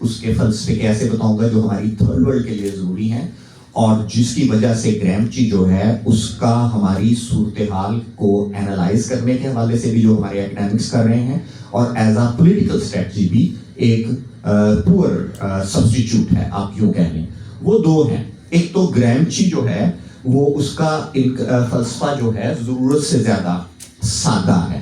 اس کے فلسفے کے ایسے بتاؤں گا جو ہماری تھرڈ ورلڈ کے لیے ضروری ہیں اور جس کی وجہ سے گرامچی جو ہے اس کا ہماری صورتحال کو اینالائز کرنے کے حوالے سے بھی جو ہمارے اکیڈمکس کر رہے ہیں اور ایز اے پولیٹیکل اسٹریٹجی بھی ایک پور سبسٹیچیوٹ ہے آپ یوں کہہ لیں. وہ دو ہیں. ایک تو گرامچی جو ہے وہ اس کا فلسفہ جو ہے ضرورت سے زیادہ سادہ ہے,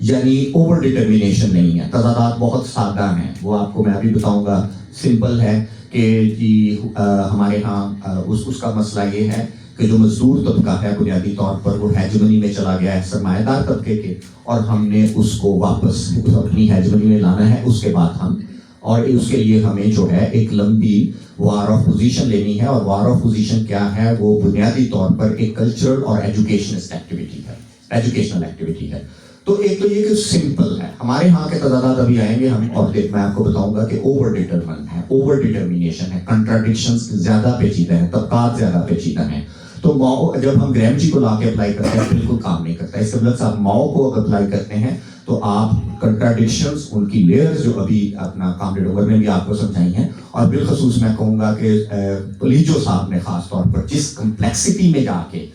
یعنی اوور ڈٹرمینیشن نہیں ہے. تضادات بہت سادہ ہیں, وہ آپ کو میں ابھی بتاؤں گا. سمپل ہے کہ جی ہمارے ہاں اس کا مسئلہ یہ ہے کہ جو مزدور طبقہ ہے بنیادی طور پر وہ ہیجمنی میں چلا گیا ہے سرمایہ دار طبقے کے, اور ہم نے اس کو واپس اپنی ہیجمنی میں لانا ہے. اس کے بعد ہم اور اس کے لیے ہمیں جو ہے ایک لمبی وار آف پوزیشن لینی ہے. اور وار آف پوزیشن کیا ہے؟ وہ بنیادی طور پر ایک کلچرل اور ایجوکیشنسٹ ایکٹیویٹی ہے, ایجوکیشنل ایکٹیویٹی ہے. تو ایک تو یہ کہ سمپل ہے. ہمارے ہاں کے تضادات ابھی آئیں گے ہم, اور میں آپ کو بتاؤں گا کہ اوور ڈٹرمن ہے, اوور ڈٹرمینیشن ہے, کنٹراڈکشنز زیادہ پیچیدہ ہیں, طبقات زیادہ پیچیدہ ہیں. تو ماؤ جب ہم گرامچی کو لا کے اپلائی کرتے ہیں بالکل کام نہیں کرتا. اس کے بدلے آپ ماؤ کو اپلائی کرتے ہیں تو آپ کنٹراڈکشنز ان کی لیئرز جو ابھی اپنا کامریڈ عمر نے بھی آپ کو سمجھائی ہیں, اور بالخصوص میں کہوں گا کہ پلیجو صاحب نے خاص طور پر جس کمپلیکسٹی میں جا کے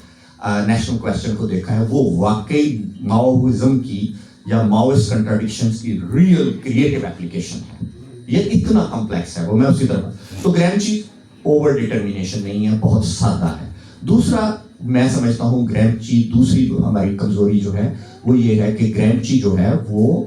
نیشنل کویسچن کو دیکھا ہے وہ واقعی ماؤزم کی یا ماؤسٹ کنٹراڈکشنز کی ریئل کریٹو ایپلیکیشن ہے. یہ اتنا کمپلیکس ہے وہ, میں اسی طرح. تو گرامچی اوور ڈٹرمینیشن نہیں ہے, بہت سادہ ہے. دوسرا میں سمجھتا ہوں گرامچی دوسری ہماری کمزوری جو ہے وہ یہ ہے کہ گرامچی جو ہے وہ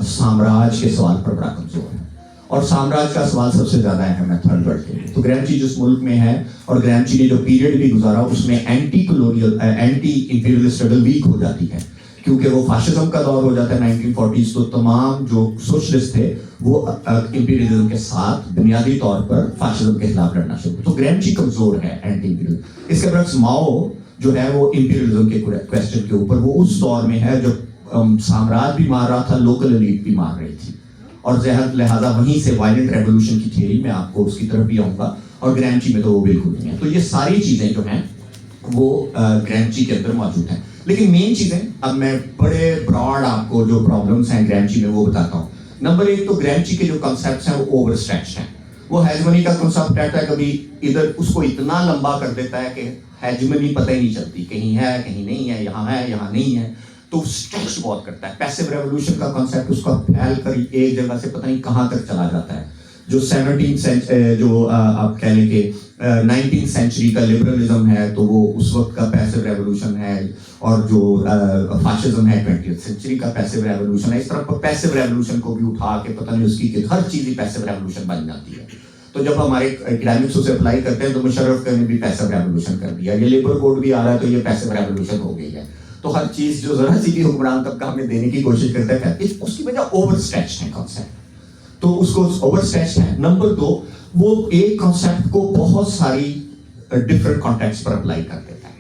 سامراج کے سوال پر بڑا کمزور ہے, اور سامراج کا سوال سب سے زیادہ اہم ہے تھرڈ ورلڈ کے لیے. تو گرامچی جس ملک میں ہے اور گرامچی نے جو پیریڈ بھی گزارا اس میں anti colonial anti imperial struggle weak ہو جاتی ہے, کیونکہ وہ فاشزم کا دور ہو جاتا ہے 1940s. تو تمام جو سوشلسٹ تھے وہ امپیریلزم کے ساتھ بنیادی طور پر فاشزم کے خلاف لڑنا شروع. تو گرامچی کمزور ہے اینٹی امپیریل. اس کے برعکس ماؤ جو ہے وہ امپیریلزم کے کویسچن کے اوپر وہ اس دور میں ہے جب سامراج بھی مار رہا تھا, لوکل ایلیٹ بھی مار رہی تھی, اور لہٰذا وہیں سے وائلنٹ ریولوشن کی تھیوری میں آپ کو اس کی طرف بھی آؤں گا, اور گرامچی میں تو وہ بالکل نہیں ہے. تو یہ ساری چیزیں جو ہیں وہ گرامچی کے اندر موجود ہیں. لیکن مین چیزیں اب میں بڑے براڈ آپ کو جو پرابلمس ہیں گرامچی میں وہ بتاتا ہوں. نمبر ایک تو گرامچی کے جو کنسیپٹس ہیں وہ اوور اسٹریچ ہیں. وہ ہیجمنی کا کنسیپٹ رہتا ہے, کبھی ادھر اس کو اتنا لمبا کر دیتا ہے کہ ہیجمنی پتہ ہی نہیں چلتی, کہیں ہے کہیں نہیں ہے, یہاں ہے یہاں نہیں ہے. تو اسٹریچ بہت کرتا ہے. پیسو ریولوشن کا کنسیپٹ اس کا پھیل کر ایک جگہ سے پتہ نہیں کہاں تک چلا جاتا ہے. جو 17 جو آپ کہہ لیں کہ 19th سینچری کا لبرلزم ہے تو وہ اس وقت کا پیسو ریولوشن ہے, اور جو فاشزم ہے 20th سینچری کا پیسو ریولوشن ہے. اس طرح پیسو ریولوشن کو بھی اٹھا کے پتہ نہیں اس کی ہر چیز ہی پیسو ریولوشن بن جاتی ہے. تو جب ہمارے اکیڈمکس اسے اپلائی کرتے ہیں تو مشرف نے بھی پیسو ریولوشن کر دیا, یہ لیبر کوڈ بھی آ رہا ہے تو یہ پیسو ریولوشن ہو گئی ہے. تو ہر چیز جو ذرا سی بھی حکمران طبقہ ہمیں دینے کی کوشش کرتا ہے اس کی وجہ اوور اسٹریچ ہے کانسیپٹ, تو اس کو اوور اسٹریچ ہے. نمبر دو, وہ ایک کانسیپٹ کو بہت ساری ڈفرنٹ کانٹیکسٹ پر اپلائی کر دیتا ہے.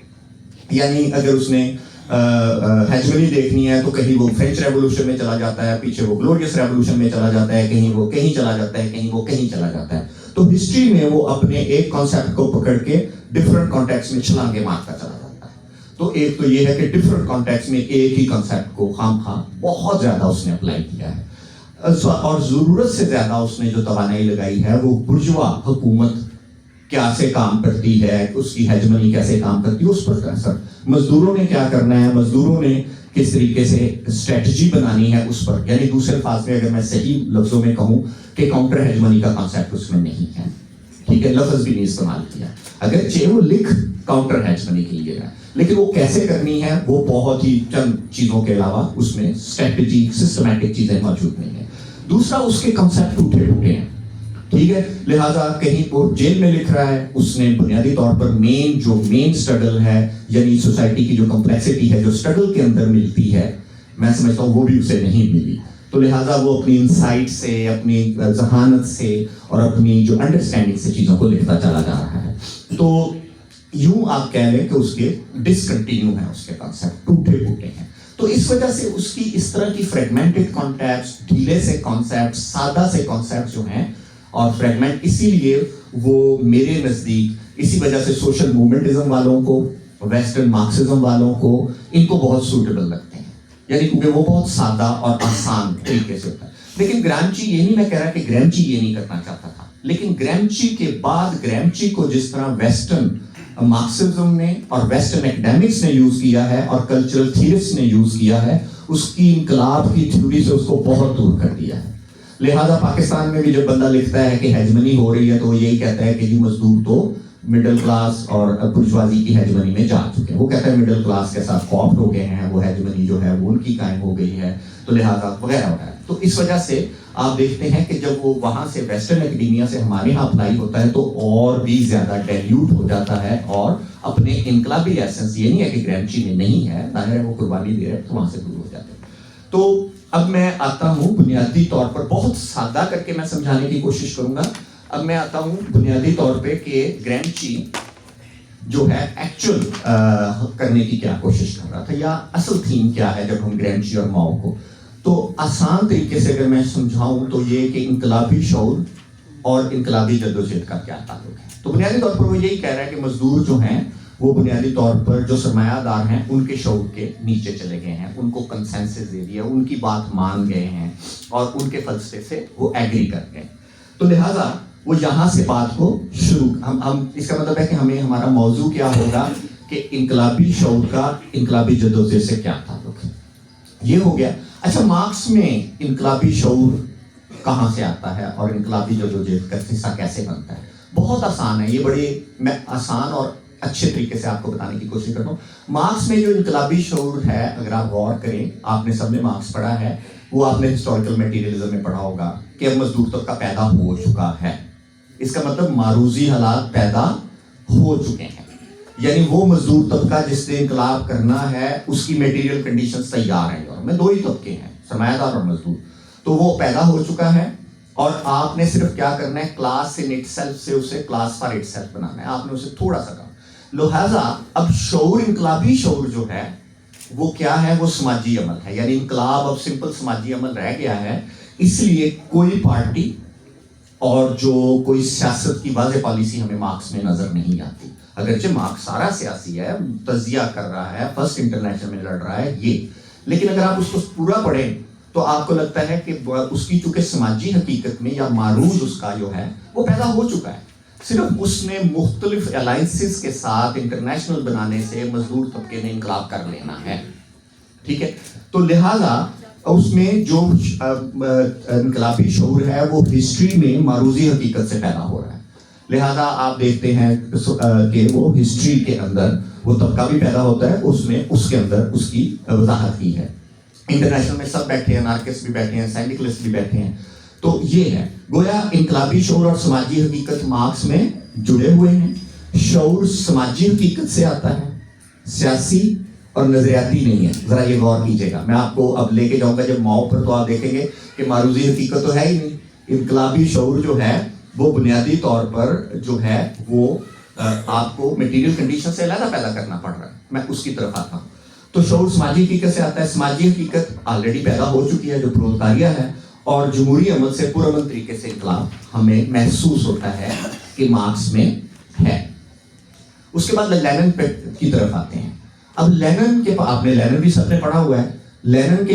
یعنی اگر اس نے ہیجمنی دیکھنی ہے تو کہیں وہ فرینچ ریولوشن میں چلا جاتا ہے, پیچھے وہ گلوریس ریولوشن میں چلا جاتا ہے, کہیں وہ کہیں چلا جاتا ہے, کہیں وہ کہیں چلا جاتا ہے. تو ہسٹری میں وہ اپنے ایک کانسیپٹ کو پکڑ کے ڈفرنٹ کانٹیکسٹ میں چھلانگے مارتا چلا جاتا ہے. تو ایک تو یہ ہے کہ ڈفرنٹ کانٹیکسٹ میں ایک ہی کانسیپٹ کو خام خواہ بہت زیادہ اس نے اپلائی کیا ہے, اور ضرورت سے زیادہ اس نے جو توانائی لگائی ہے وہ برجوا حکومت کیسے کام کرتی ہے, اس کی ہیجمنی کیسے کام کرتی ہے اس پر اثر. مزدوروں نے کیا کرنا ہے, مزدوروں نے کس طریقے سے اسٹریٹجی بنانی ہے اس پر. یعنی دوسرے الفاظ میں اگر میں صحیح لفظوں میں کہوں کہ کاؤنٹر ہیجمنی کا کانسیپٹ اس میں نہیں ہے, ٹھیک ہے, لفظ بھی نہیں استعمال کیا, اگرچہ وہ لکھ کاؤنٹر ہیجمنی کے لیے ہے, لیکن وہ کیسے کرنی ہے وہ بہت ہی چند چیزوں کے علاوہ اس میں اسٹریٹجی سسٹمیٹک چیزیں موجود نہیں ہیں. دوسرا اس کے کنسیپٹ ٹوٹے ٹوٹے ہیں, ٹھیک ہے, لہٰذا کہیں وہ جیل میں لکھ رہا ہے, اس نے بنیادی طور پر مین اسٹرگل ہے, یعنی سوسائٹی کی جو کمپلیکسٹی ہے جو اسٹرگل کے اندر ملتی ہے, میں سمجھتا ہوں وہ بھی اسے نہیں ملی. تو لہٰذا وہ اپنی انسائٹ سے, اپنی ذہانت سے اور اپنی جو انڈرسٹینڈنگ سے چیزوں کو لکھتا چلا جا رہا ہے. تو یوں آپ کہہ لیں کہ اس کے ڈسکنٹینیو ہیں, اس کے کانسیپٹ ٹوٹے پھوٹے ہیں. تو اس وجہ سے اس کی اس طرح کی فریگمنٹڈ کانٹیکسٹ, ڈھیلے سے کانسیپٹ, سادہ سے کانسیپٹ جو ہیں, اور فریگمنٹ اسی لیے وہ میرے نزدیک اسی وجہ سے سوشل موومنٹزم والوں کو, ویسٹرن مارکسزم والوں کو ان کو بہت سوٹیبل لگتے ہیں, یعنی کیونکہ وہ بہت سادہ اور آسان طریقے سے ہوتا ہے. لیکن گرامچی یہ نہیں میں کہہ رہا کہ گرامچی یہ نہیں کرنا چاہتا تھا، لیکن گرامچی کے بعد گرامچی کو جس طرح ویسٹرن مارکسزم نے اور ویسٹرن ایکڈیمکس نے یوز کیا ہے اور کلچرل تھیورسٹ نے یوز کیا ہے، اس کی انقلاب کی تھیوری سے اس کو بہت دور کر دیا ہے. لہذا پاکستان میں بھی جب بندہ لکھتا ہے کہ ہیجمنی ہو رہی ہے تو وہ یہی کہتا ہے کہ جی مزدور تو مڈل کلاس اور برجوازی کی ہیجمنی میں جا چکے ہیں. وہ کہتا ہے مڈل کلاس کے ساتھ کاپٹ ہو گئے ہیں، وہ ہیجمنی جو ہے وہ ان کی قائم ہو گئی ہے، تو لہذا وغیرہ وغیرہ. تو اس وجہ سے آپ دیکھتے ہیں کہ جب وہ وہاں سے ویسٹرن اکیڈیمیا سے ہمارے یہاں اپلائی ہوتا ہے تو اور بھی زیادہ ڈیلیوٹ ہو جاتا ہے اور اپنے انقلابی ایسنس، یہ نہیں ہے کہ گرامچی میں نہیں ہے، ظاہر ہے وہ قربانی دے رہے تو وہاں سے دور ہو جاتے ہیں. تو اب میں آتا ہوں بنیادی طور پر، بہت سادہ کر کے میں سمجھانے کی کوشش کروں گا. اب میں آتا ہوں بنیادی طور پہ کہ گرامچی جو ہے ایکچوئل کرنے کی کیا کوشش کر رہا تھا یا اصل تھیم کیا ہے. جب ہم گرامچی اور ماؤ کو تو آسان طریقے سے اگر میں سمجھاؤں تو یہ کہ انقلابی شعور اور انقلابی جدوجہد کا کیا تعلق ہے. تو بنیادی طور پر وہ یہی کہہ رہا ہے کہ مزدور جو ہیں وہ بنیادی طور پر جو سرمایہ دار ہیں ان کے شعور کے نیچے چلے گئے ہیں، ان کو کنسنسس دے دیا، ان کی بات مان گئے ہیں اور ان کے فلسفے سے وہ ایگری کر گئے. تو لہٰذا وہ یہاں سے بات کو شروع ہم اس کا مطلب ہے کہ ہمیں ہمارا موضوع کیا ہوگا کہ انقلابی شعور کا انقلابی جدوجہد سے کیا تعلق ہے. یہ ہو گیا. اچھا، مارکس میں انقلابی شعور کہاں سے آتا ہے اور انقلابی جدوجہد کا حصہ کیسے بنتا ہے؟ بہت آسان ہے یہ، بڑے میں آسان اور اچھے طریقے سے آپ کو بتانے کی کوشش کرتا ہوں. مارکس میں جو انقلابی شعور ہے، اگر آپ غور کریں، آپ نے سب نے مارکس پڑھا ہے، وہ آپ نے ہسٹوریکل میٹیریلزم میں پڑھا ہوگا کہ اب مزدور طبقہ پیدا ہو چکا ہے. اس کا مطلب معروضی حالات پیدا ہو چکے ہیں، یعنی وہ مزدور طبقہ جس نے انقلاب کرنا ہے اس کی میٹیریل کنڈیشنز تیار ہیں. اور میں دو ہی طبقے ہیں، سرمایہ دار اور مزدور، تو وہ پیدا ہو چکا ہے اور آپ نے صرف کیا کرنا ہے، کلاس ان اٹ سیلف سے اسے کلاس فار اٹ سیلف بنانا ہے. آپ نے اسے تھوڑا سا کام. لہذا اب شعور، انقلابی شعور جو ہے وہ کیا ہے، وہ سماجی عمل ہے. یعنی انقلاب اب سمپل سماجی عمل رہ گیا ہے. اس لیے کوئی پارٹی اور جو کوئی سیاست کی واضح پالیسی ہمیں مارکس میں نظر نہیں آتی. اگرچہ مارکس سارا سیاسی ہے، تجزیہ کر رہا ہے، فرسٹ انٹرنیشنل میں لڑ رہا ہے یہ، لیکن اگر آپ اس کو پورا پڑھیں تو آپ کو لگتا ہے کہ اس کی چونکہ سماجی حقیقت میں یا معروض اس کا جو ہے وہ پیدا ہو چکا ہے. صرف اس نے مختلف الائنسز کے ساتھ انٹرنیشنل بنانے سے مزدور طبقے نے انقلاب کر لینا ہے. ٹھیک ہے. تو لہٰذا اس میں جو انقلابی شعور ہے وہ ہسٹری میں معروضی حقیقت سے پیدا ہو رہا ہے. لہٰذا آپ دیکھتے ہیں کہ وہ ہسٹری کے اندر وہ طبقہ بھی پیدا ہوتا ہے، اس نے اس کے اندر اس کی وضاحت کی ہے. انٹرنیشنل میں سب بیٹھے ہیں، انارکسٹ بھی بیٹھے ہیں، سینڈیکلسٹ بھی بیٹھے ہیں. تو یہ ہے گویا انقلابی شعور اور سماجی حقیقت مارکس میں جڑے ہوئے ہیں. شعور سماجی حقیقت سے آتا ہے، سیاسی اور نظریاتی نہیں ہے. ذرا یہ غور کیجیے گا، میں آپ کو اب لے کے جاؤں گا جب ماؤ پر، تو آپ دیکھیں گے کہ معروضی حقیقت تو ہے ہی نہیں. انقلابی شعور جو ہے وہ بنیادی طور پر جو ہے وہ آپ کو میٹیریل کنڈیشن سے علیحدہ پیدا کرنا پڑ رہا ہے. میں اس کی طرف آتا ہوں. تو شعور سماجی حقیقت سے آتا ہے. سماجی حقیقت آلریڈی پیدا ہو چکی ہے جو پرولتاریہ ہے، اور جمہوری عمل سے پرامن طریقے سے انقلاب ہمیں محسوس ہوتا ہے کہ مارکس میں ہے. اس کے بعد لینن کی طرف آتے ہیں. اب لینن کے آپ نے لینن بھی سب نے پڑھا ہوا ہے. لینن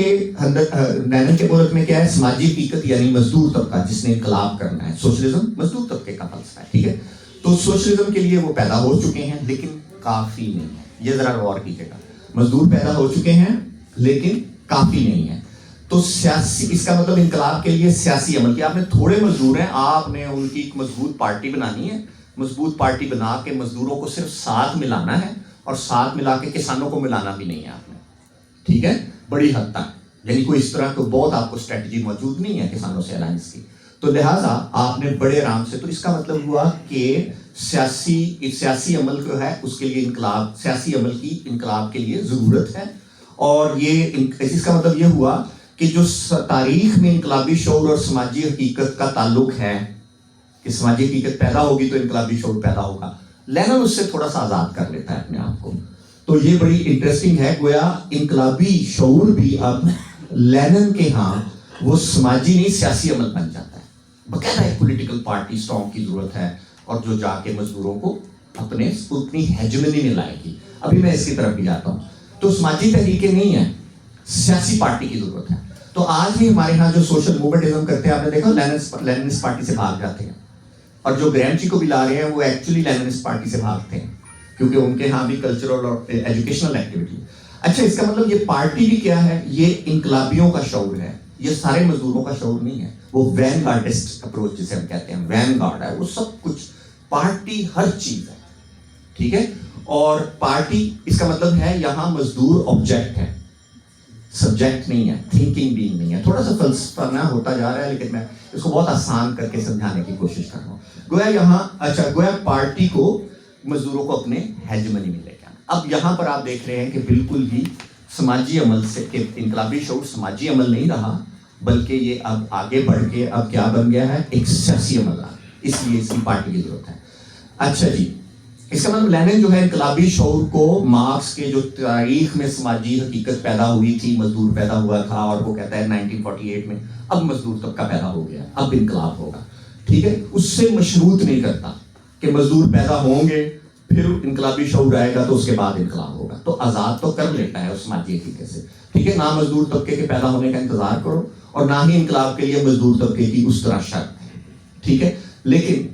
کے ملک میں کیا ہے، سماجی حقیقت یعنی مزدور طبقہ جس نے انقلاب کرنا ہے. سوشلزم مزدور طبقے کا فلسفہ ہے. ٹھیک ہے. تو سوشلزم کے لیے وہ پیدا ہو چکے ہیں لیکن کافی نہیں ہے. یہ ذرا غور کیجیے گا، مزدور پیدا ہو چکے ہیں لیکن کافی نہیں ہے. تو سیاسی، اس کا مطلب انقلاب کے لیے سیاسی عمل کی. آپ نے تھوڑے مزدور ہیں، آپ نے ان کی ایک مضبوط پارٹی بنانی ہے. مضبوط پارٹی بنا کے مزدوروں کو صرف ساتھ ملانا ہے، اور ساتھ ملا کے کسانوں کو ملانا بھی نہیں ہے آپ نے. ٹھیک ہے، بڑی حد تک. یعنی کوئی اس طرح کو بہت آپ کو اسٹریٹجی موجود نہیں ہے کسانوں سے الائنس کی. تو لہٰذا آپ نے بڑے آرام سے، تو اس کا مطلب ہوا کہ سیاسی عمل جو ہے اس کے لیے انقلاب، سیاسی عمل کی انقلاب کے لیے ضرورت ہے. اور یہ اس کا مطلب یہ ہوا کہ جو تاریخ میں انقلابی شعور اور سماجی حقیقت کا تعلق ہے کہ سماجی حقیقت پیدا ہوگی تو انقلابی شعور پیدا ہوگا، لینن اس سے تھوڑا سا آزاد کر لیتا ہے اپنے آپ کو. تو یہ بڑی انٹرسٹنگ ہے. گویا انقلابی شعور بھی اب لینن کے ہاں وہ سماجی نہیں سیاسی عمل بن جاتا ہے. باقاعدہ ایک پولیٹیکل پارٹی اسٹرانگ کی ضرورت ہے، اور جو جا کے مزدوروں کو اپنی ہیجمنی میں لائے گی. ابھی میں اس کی طرف بھی جاتا ہوں. تو سماجی تحریکیں نہیں ہیں، سیاسی پارٹی کی ضرورت ہے. تو آج بھی ہمارے ہاں جو سوشل موومنٹزم کرتے ہیں آپ نے دیکھا لیننسٹ پارٹی سے بھاگ جاتے ہیں, اور جو گرامچی کو بھی لا رہے ہیں وہ ایکچولی لیننسٹ پارٹی سے بھاگتے ہیں کیونکہ ان کے ہاں بھی کلچرل اور ایجوکیشنل ایکٹیویٹی. اچھا اس کا مطلب یہ پارٹی بھی کیا ہے, یہ انقلابیوں کا شعور ہے, یہ سارے مزدوروں کا شعور نہیں ہے. وہ وین گارڈسٹ اپروچ جسے ہم کہتے ہیں, وین گارڈ ہے وہ سب کچھ, پارٹی ہر چیز ہے, ٹھیک ہے. اور پارٹی اس کا مطلب ہے یہاں مزدور آبجیکٹ ہے, سبجیکٹ نہیں ہے, تھنکنگ بینگ نہیں ہے. تھوڑا سا فلسفہ ہوتا جا رہا ہے لیکن میں اس کو بہت آسان کر کے سمجھانے کی کوشش کر رہا ہوں. گویا یہاں گویا پارٹی کو مزدوروں کو اپنے ہیجمنی میں لے کے آنا. اب یہاں پر آپ دیکھ رہے ہیں کہ بالکل ہی سماجی عمل سے, کہ انقلابی شعور سماجی عمل نہیں رہا بلکہ یہ اب آگے بڑھ کے اب کیا بن گیا ہے, ایک سیاسی عمل آ, اس لیے اس کی پارٹی کی ضرورت ہے. اچھا جی, اس کا مطلب لینن جو ہے انقلابی شعور کو مارکس کے جو تاریخ میں سماجی حقیقت پیدا ہوئی تھی, مزدور پیدا ہوا تھا, اور وہ کہتا ہے 1948 میں اب مزدور طبقہ پیدا ہو گیا, اب انقلاب ہوگا, ٹھیک ہے, اس سے مشروط نہیں کرتا کہ مزدور پیدا ہوں گے پھر انقلابی شعور آئے گا تو اس کے بعد انقلاب ہوگا. تو آزاد تو کر لیتا ہے اس سماجی حقیقت سے, ٹھیک ہے, نہ مزدور طبقے کے پیدا ہونے کا انتظار کرو اور نہ ہی انقلاب کے لیے مزدور طبقے کی اس طرح شرط ہے, ٹھیک ہے. لیکن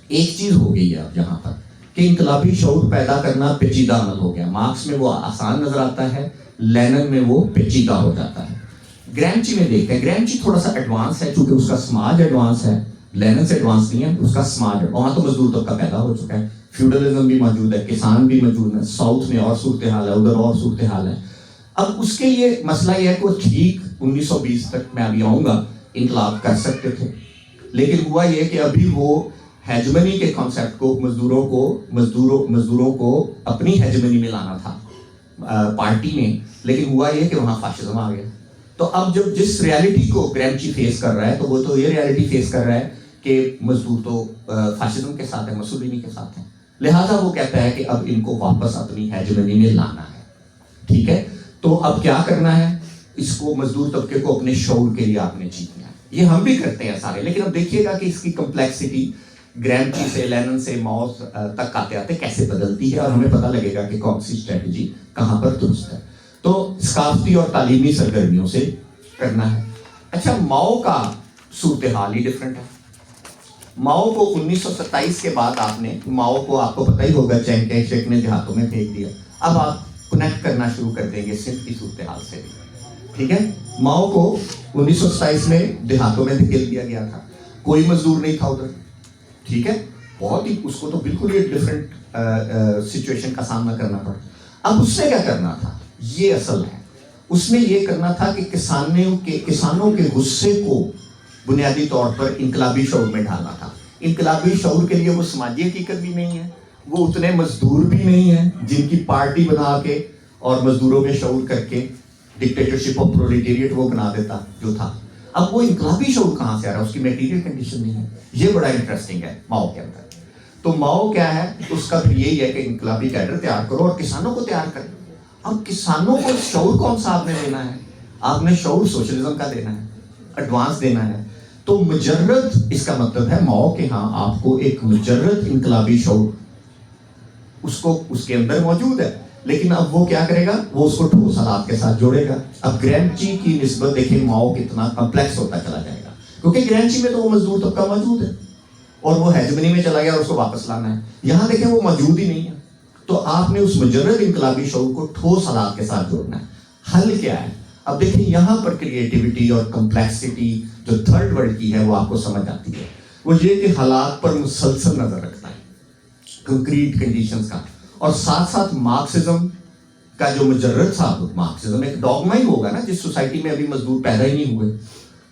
ایک چیز ہو گئی ہے اب یہاں پر کہ انقلابی شعور پیدا کرنا پیچیدہ عمل ہو گیا. مارکس میں وہ آسان نظر آتا ہے, لینن میں وہ پیچیدہ ہو جاتا ہے. گرامچی میں دیکھتے ہیں, گرامچی تھوڑا سا ایڈوانس ہے چونکہ اس کا سماج ایڈوانس ہے, لینن سے ایڈوانس نہیں ہے, اس کا سماج ہے. وہاں تو مزدور طبقہ پیدا ہو چکا ہے, فیوڈلزم بھی موجود ہے, کسان بھی موجود ہے, ساؤتھ میں اور صورتحال ہے, ادھر اور صورتحال ہے. اب اس کے لیے مسئلہ یہ ہے کہ وہ ٹھیک 1920 تک میں ابھی آؤں گا انقلاب کر سکتے تھے, لیکن ہوا یہ کہ ابھی وہ ہیجمنی کے کانسیپٹ کو مزدوروں کو اپنی ہیجمنی میں لانا تھا پارٹی میں, لیکن ہوا یہ کہ وہاں فاشزم آ گیا. تو اب جب جس ریالٹی کو گرامچی فیس کر رہا ہے تو وہ تو یہ ریالٹی فیس کر رہا ہے کہ مزدور تو فاشزم کے ساتھ ہے, مسولینی کے ساتھ ہے, لہٰذا وہ کہتا ہے کہ اب ان کو واپس اپنی ہیجمنی میں لانا ہے, ٹھیک ہے. تو اب کیا کرنا ہے, اس کو مزدور طبقے کو اپنے شعور کے لیے آپ نے جیتنا ہے. یہ ہم بھی کرتے ہیں سارے, لیکن اب دیکھیے گا کہ اس کی کمپلیکسٹی گرامچی سے لینن سے ماؤ تک آتے آتے کیسے بدلتی ہے, اور ہمیں پتہ لگے گا کہ کون سی اسٹریٹجی کہاں پر درست ہے. تو ثقافتی اور تعلیمی سرگرمیوں سے کرنا ہے. اچھا, ماؤ کا صورتحال ہی ڈفرینٹ ہے. ماؤ کو 1927 کے بعد ماؤ کو آپ کو پتہ ہی ہوگا چینگ کائی شیک نے دیہاتوں میں پھینک دیا. اب آپ کنیکٹ کرنا شروع کر دیں گے سندھ کی صورتحال سے, ٹھیک ہے. ماؤ کو 1927 میں دیہاتوں میں دھکیل دیا گیا تھا, کوئی مزدور نہیں تھا ادھر, ٹھیک ہے, بہت ہی, اس کو تو بالکل ہی ڈفرینٹ سچویشن کا سامنا کرنا پڑا. اب اس سے کیا کرنا تھا, یہ اصل ہے, اس نے یہ کرنا تھا کہ کسانوں کے غصے کو بنیادی طور پر انقلابی شعور میں ڈالنا تھا. انقلابی شعور کے لیے وہ سماجی حقیقت بھی نہیں ہے, وہ اتنے مزدور بھی نہیں ہیں جن کی پارٹی بنا کے اور مزدوروں میں شعور کر کے ڈکٹیٹرشپ آف پرولیٹیریٹ وہ بنا دیتا جو تھا. اب وہ انقلابی شعور کہاں سے آ رہا ہے, اس کی میٹیریل کنڈیشن نہیں ہے. یہ بڑا انٹرسٹنگ ہے ماؤ کے اندر. تو ماؤ کیا ہے, اس کا پھر یہی ہے کہ انقلابی کیڈر تیار کرو اور کسانوں کو تیار کرو. اب کسانوں کو شعور کون سا آپ نے دینا ہے, آپ نے شعور سوشلزم کا دینا ہے, ایڈوانس دینا ہے. تو مجرد, اس کا مطلب ہے ماؤ کے ہاں آپ کو ایک مجرد انقلابی شعور اس کے اندر موجود ہے, لیکن اب وہ کیا کرے گا, وہ اس کو ٹھوس حالات کے ساتھ جوڑے گا. اب گرامچی کی نسبت دیکھیں ماؤ کتنا کمپلیکس ہوتا چلا جائے گا, کیونکہ گرامچی میں تو وہ مزدور طبقہ موجود ہے اور وہ ہیجمنی میں چلا گیا اور اس کو واپس لانا ہے. یہاں دیکھیں وہ موجود ہی نہیں ہے. تو آپ نے اس مجرد انقلابی شعور کو ٹھوس حالات کے ساتھ جوڑنا ہے. حل کیا ہے, اب دیکھیں یہاں پر کریٹیوٹی اور کمپلیکسٹی جو تھرڈ ورڈ کی ہے وہ آپ کو سمجھ آتی ہے. وہ یہ کہ حالات پر مسلسل نظر رکھتا ہے, کنکریٹ کنڈیشنز کا, اور ساتھ ساتھ مارکسزم کا جو مجرد ثابت, مارکسزم ایک ڈوگما ہی ہوگا نا, جس سوسائٹی میں ابھی مزدور پیدا ہی نہیں ہوئے,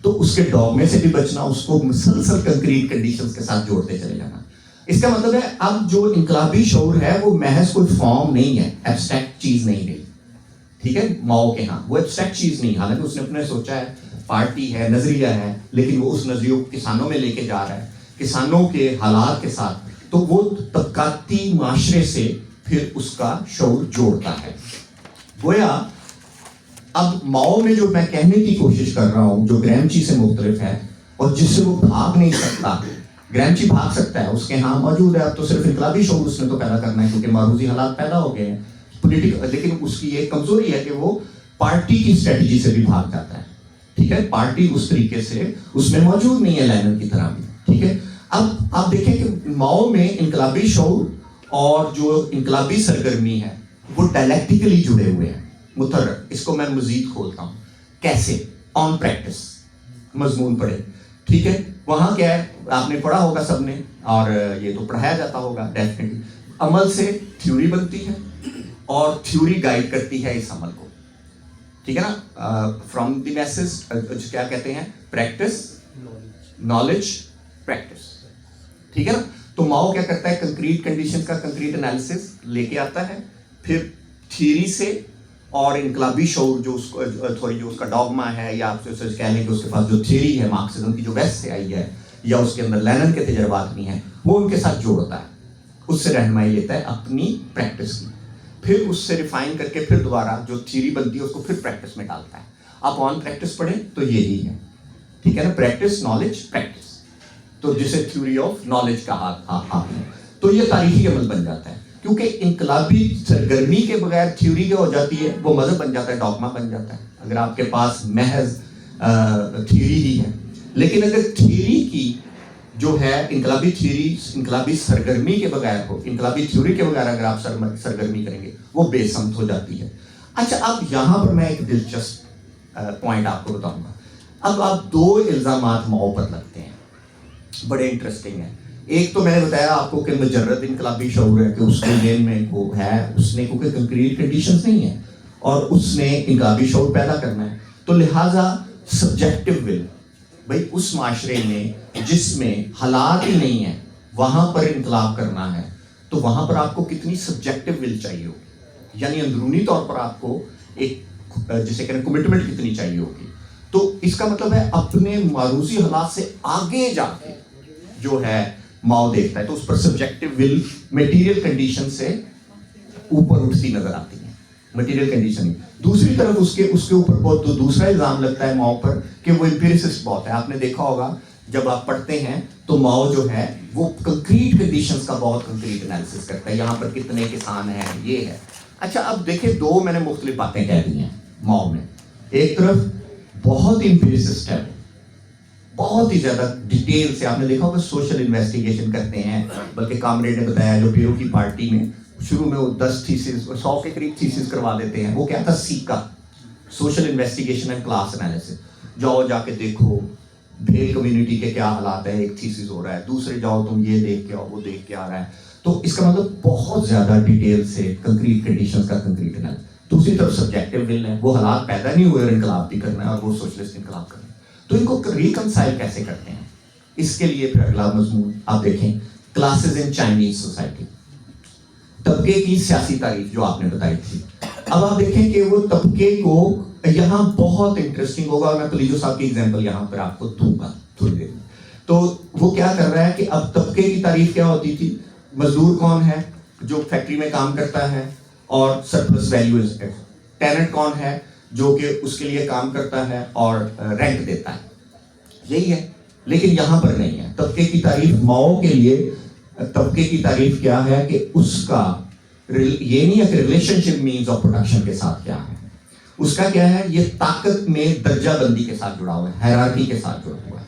تو اس کے ڈوگمے سے بھی بچنا, اس کو مسلسل کنکریٹ کنڈیشنز کے ساتھ جوڑتے چلے جانا. اس کا مطلب ہے اب جو انقلابی شعور ہے وہ محض کوئی فارم نہیں ہے, ایبسٹریکٹ چیز نہیں رہی, ٹھیک ہے. ماؤ کے ہاں وہ ایبسٹریکٹ چیز نہیں, حالانکہ اس نے اپنے سوچا ہے, پارٹی ہے, نظریہ ہے, لیکن وہ اس نظریے کو کسانوں میں لے کے جا رہا ہے, کسانوں کے حالات کے ساتھ. تو وہ طبقاتی معاشرے سے پھر اس کا شعور جوڑتا ہے. گویا اب ماؤ میں جو میں کہنے کی کوشش کر رہا ہوں, جو گرامچی سے مختلف ہے اور جس سے وہ بھاگ نہیں سکتا. گرامچی بھاگ سکتا ہے, اس کے ہاں موجود ہے, اب تو صرف انقلابی شعور اس نے تو پیدا کرنا ہے کیونکہ معروضی حالات پیدا ہو گئے ہیں پولیٹیکل, لیکن اس کی ایک کمزوری ہے کہ وہ پارٹی کی اسٹریٹجی سے بھی بھاگ جاتا ہے. ٹھیک ہے, پارٹی اس طریقے سے اس میں موجود نہیں ہے لینن کی طرح بھی. ٹھیک ہے, اب آپ دیکھیں کہ ماؤ میں انقلابی شعور اور جو انقلابی سرگرمی ہے وہ ڈائلیکٹیکلی جڑے ہوئے ہیں, متحرک. اس کو میں مزید کھولتا ہوں. کیسے؟ آن پریکٹس. مضمون پڑھے, ٹھیک ہے, وہاں کیا ہے, آپ نے پڑھا ہوگا سب نے, اور یہ تو پڑھایا جاتا ہوگا ڈیفینیٹلی. عمل سے تھیوری بنتی ہے اور تھیوری گائیڈ کرتی ہے اس عمل کو. ٹھیک ہے نا, فرام دی میسز کیا کہتے ہیں, پریکٹس, نالج, پریکٹس. ٹھیک ہے نا. تو ماؤ کیا کرتا ہے, کنکریٹ کنڈیشن کا کنکریٹ انالیسس لے کے آتا ہے, پھر تھیوری سے اور انقلابی شعور جو اس کو تھوڑی جو اس کا ڈاگما ہے, یا آپ سے کہہ لیں کہ اس کے پاس جو تھیوری ہے مارکسزم کی جو ویسٹ سے آئی ہے, یا اس کے اندر لینن کے تجربات بھی ہیں, وہ ان کے ساتھ جوڑتا ہے, اس سے رہنمائی لیتا ہے اپنی پریکٹس کی, پھر اس سے ریفائن کر کے پھر دوبارہ جو تھیوری بنتی ہے اس کو پھر پریکٹس میں ڈالتا ہے. آپ آن پریکٹس پڑھیں تو یہی ہے. ٹھیک ہے نا, پریکٹس, نالج, پریکٹس, تو جسے تھیوری آف نالج کہا آپ نے. تو یہ تاریخی عمل بن جاتا ہے, کیونکہ انقلابی سرگرمی کے بغیر تھیوری کیا ہو جاتی ہے, وہ مذہب بن جاتا ہے, ڈاگما بن جاتا ہے. اگر آپ کے پاس محض تھیوری ہی ہے, لیکن اگر تھیوری کی جو ہے انقلابی تھیوری انقلابی سرگرمی کے بغیر ہو, انقلابی تھیوری کے بغیر اگر آپ سرگرمی کریں گے, وہ بے سمت ہو جاتی ہے. اچھا, اب یہاں پر میں ایک دلچسپ پوائنٹ آپ کو بتاؤں گا. اب آپ دو الزامات ماؤ پر لگتے ہیں, بڑے انٹرسٹنگ ہیں. ایک تو میں نے بتایا آپ کو کہ مجرد انقلابی شعور ہے, کہ اس کے ذہن میں وہ ہے, اس نے کیونکہ کنکریٹ کنڈیشنز نہیں ہیں اور اس نے انقلابی شعور پیدا کرنا ہے, تو لہٰذا سبجیکٹو ول, بھائی اس معاشرے میں جس میں حالات ہی نہیں ہیں وہاں پر انقلاب کرنا ہے, تو وہاں پر آپ کو کتنی سبجیکٹو ول چاہیے ہوگی, یعنی اندرونی طور پر آپ کو ایک جسے کہتے ہیں کمٹمنٹ کتنی چاہیے ہوگی. تو اس کا مطلب ہے اپنے معروضی حالات سے آگے جا کے جو ہے ماؤ دیکھتا ہے, تو اس پر سبجیکٹو ول میٹیریل کنڈیشن سے اوپر اٹھتی نظر آتی ہے, میٹیریل کنڈیشن. دوسری طرف اس کے اوپر بہت دوسرا الزام لگتا ہے ماؤ پر کہ وہ امپیریسسٹ بہت ہے. آپ نے دیکھا ہوگا جب آپ پڑھتے ہیں تو ماؤ جو ہے وہ کنکریٹ کنڈیشنز کا بہت کنکریٹ انالیسس کرتا ہے, یہاں پر کتنے کسان ہیں, یہ ہے. اچھا, اب دیکھیں دو میں نے مختلف باتیں کہہ دی ہیں ماؤ میں. ایک طرف بہت امپیریسسٹ ہے, بہت ہی زیادہ ڈیٹیل سے, آپ نے دیکھا ہوگا سوشل انویسٹیگیشن کرتے ہیں, بلکہ کامریڈ نے بتایا جو پیرو کی پارٹی میں شروع میں وہ 10 تھیسز 100 کے قریب تھیسز کروا دیتے ہیں. وہ کیا تھا, سیکا, social investigation and class analysis. جاؤ جا کے دیکھو بھیل کمیونٹی کے کیا حالات ہیں, ایک تھیسز ہو رہا ہے, دوسرے جاؤ تم یہ دیکھ کے آؤ, وہ دیکھ کے آ رہا ہے. تو اس کا مطلب بہت زیادہ ڈیٹیل سے کنکریٹ کنڈیشنز کا کنکریٹ انالیسس. دوسری طرف سبجیکٹو ول ہے, وہ حالات پیدا نہیں ہوئے اور انقلاب بھی کرنا ہے, اور وہ سوشلسٹ انقلاب کرنا ہے. تو ان کو ریکنسائل کیسے کرتے ہیں, اس کے لیے پھر اگلا مضمون آپ دیکھیں, کلاسز ان چائنیز سوسائٹی, طبقے کی سیاسی تعریف جو آپ نے بتائی تھی. اب آپ دیکھیں کہ وہ طبقے کو, یہاں بہت انٹرسٹنگ ہوگا, اور میں کلیجو صاحب کی ایگزامپل یہاں پر آپ کو دوں گا تھوڑی دیر میں. تو وہ کیا کر رہا ہے کہ اب طبقے کی تعریف کیا ہوتی تھی, مزدور کون ہے جو فیکٹری میں کام کرتا ہے اور سرپلس ویلیو, ٹیننٹ کون ہے جو کہ اس کے لیے کام کرتا ہے اور رینٹ دیتا ہے, یہی ہے. لیکن یہاں پر نہیں ہے. طبقے کی تعریف ماؤ کے لیے, طبقے کی تعریف کیا ہے کہ اس کا یہ نہیں ہے کہ relationship means of production کے ساتھ کیا ہے, اس کا کیا ہے, یہ طاقت میں درجہ بندی کے ساتھ جڑا ہوا ہے, ہائرارکی کے ساتھ جڑا ہوا ہے.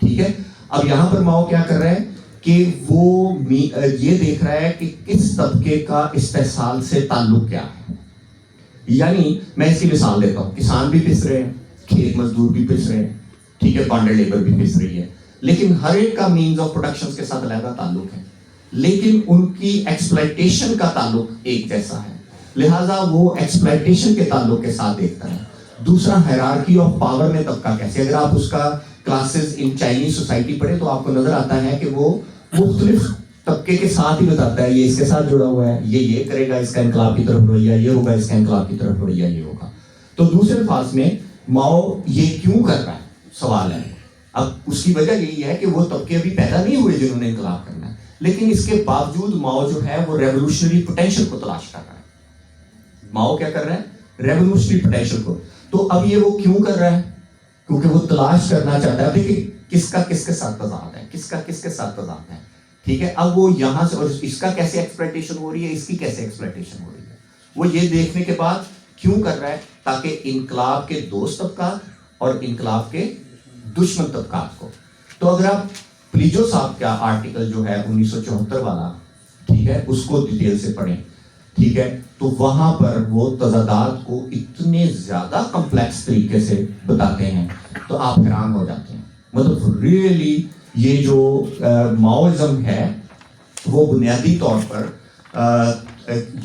ٹھیک ہے. اب یہاں پر ماؤ کیا کر رہا ہے کہ وہ یہ دیکھ رہا ہے کہ کس طبقے کا استحصال سے تعلق کیا ہے. یعنی میں اس کی مثال دیتا ہوں, کسان بھی پس رہے ہیں, کھیت مزدور بھی پس رہے ہیں, ٹھیک ہے, بانڈر لیبر بھی پس رہی ہے, لیکن ہر ایک کا مینز آف پروڈکشن کے ساتھ علیحدہ تعلق ہے, لیکن ان کی ایکسپلائٹیشن کا تعلق ایک جیسا ہے, لہٰذا وہ ایکسپلائٹیشن کے تعلق کے ساتھ دیکھتا ہے. دوسرا, ہائرارکی آف پاور میں طبقہ کیسے, اگر آپ اس کا کلاسز ان چائنیز سوسائٹی پڑھیں تو آپ کو نظر آتا ہے کہ وہ مختلف طبقے کے ساتھ ہی بتاتا ہے, یہ اس کے ساتھ جڑا ہوا ہے, یہ کرے گا, اس کا انقلاب کی طرف رویہ یہ ہوگا, اس کا انقلاب کی طرف رویہ یہ ہوگا. تو دوسرے الفاظ میں ماؤ یہ کیوں کر رہا ہے, سوال ہے. اب اس کی وجہ یہی ہے کہ وہ طبقے ابھی پیدا نہیں ہوئے جنہوں نے انقلاب کرنا ہے, لیکن اس کے باوجود ماؤ جو ہے وہ ریولوشنری پوٹینشیل کو تلاش کر رہا ہے. ماؤ کیا کر رہا ہے, ریولوشنری پوٹینشیل کو. تو اب یہ وہ کیوں کر رہا ہے, کیونکہ وہ تلاش کرنا چاہتا ہے. دیکھیں کس کا کس کے ساتھ تضاد ہے, کس کا کس کے ساتھ تضاد ہے. ٹھیک ہے. اب وہ یہاں سے, اور اس کا کیسے ایکسپلائٹیشن ہو رہی ہے, اس کی کیسے ایکسپلائٹیشن ہو رہی ہے, وہ یہ دیکھنے کے بعد کیوں کر رہا ہے, تاکہ انقلاب کے دوست طبقات اور انقلاب کے دشمن طبقات کو. تو اگر آپ پلیجو صاحب کا آرٹیکل جو ہے 1974 والا, ٹھیک ہے, اس کو ڈیٹیل سے پڑھیں, ٹھیک ہے, تو وہاں پر وہ تضادات کو اتنے زیادہ کمپلیکس طریقے سے بتاتے ہیں تو آپ حیران ہو جاتے ہیں. مطلب ریئلی یہ جو ماؤزم ہے وہ بنیادی طور پر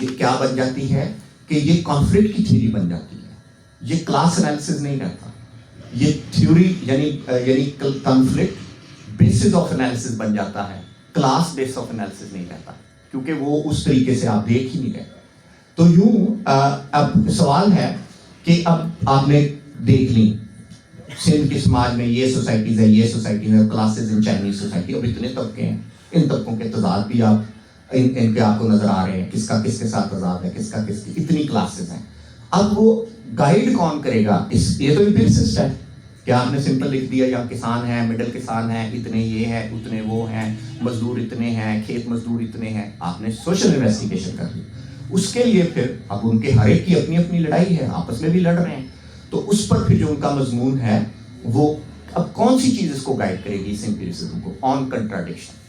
یہ کیا بن جاتی ہے کہ یہ کانفلکٹ کی تھیوری بن جاتی ہے. یہ کلاس انالیسز نہیں رہتا, یہ تھیوری یعنی کانفلکٹ بیسس آف انالیسز بن جاتا ہے, کلاس بیس آف انالیسز نہیں رہتا, کیونکہ وہ اس طریقے سے آپ دیکھ ہی نہیں رہے. تو یوں اب سوال ہے کہ اب آپ نے دیکھ لی سندھ کے سماج میں یہ سوسائٹیز ہے, یہ سوسائٹیز ہیں, کلاسز ان چائنیز سوسائٹی, اب اتنے طبقے ہیں, ان طبقوں کے تضاد بھی آپ ان کے آپ کو نظر آ رہے ہیں, کس کا کس کے ساتھ تضاد ہے, کس کا کس کی, اتنی کلاسز ہیں. اب وہ گائیڈ کون کرے گا؟ یہ تو امپیریسسٹ ہے کہ آپ نے سمپل لکھ دیا یا کسان ہیں, مڈل کسان ہیں, اتنے یہ ہیں, اتنے وہ ہیں, مزدور اتنے ہیں, کھیت مزدور اتنے ہیں. آپ نے سوشل انویسٹیگیشن کر لی. اس کے لیے پھر اب ان کے ہر ایک کی اپنی اپنی لڑائی ہے, آپس میں بھی لڑ رہے ہیں. تو اس پر پھر جو ان کا مضمون ہے وہ اب کون سی چیز اس کو گائیڈ کرے گی اس امپیریسزم کو؟ آن کنٹراڈکشن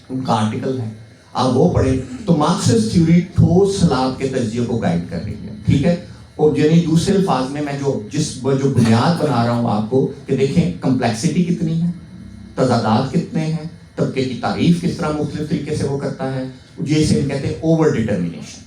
ان کا آرٹیکل ہے, آپ وہ پڑھیں. تو مارکسسٹ تھیوری ٹھوس حالات کے تجزیے کو گائیڈ کر رہی ہے, ٹھیک ہے. اور یعنی دوسرے الفاظ میں جو بنیاد بنا رہا ہوں آپ کو کہ دیکھیں کمپلیکسٹی کتنی ہے, تضادات کتنے ہیں, طبقے کی تعریف کس طرح مختلف طریقے سے وہ کرتا ہے. جیسے کہتے ہیں over determination,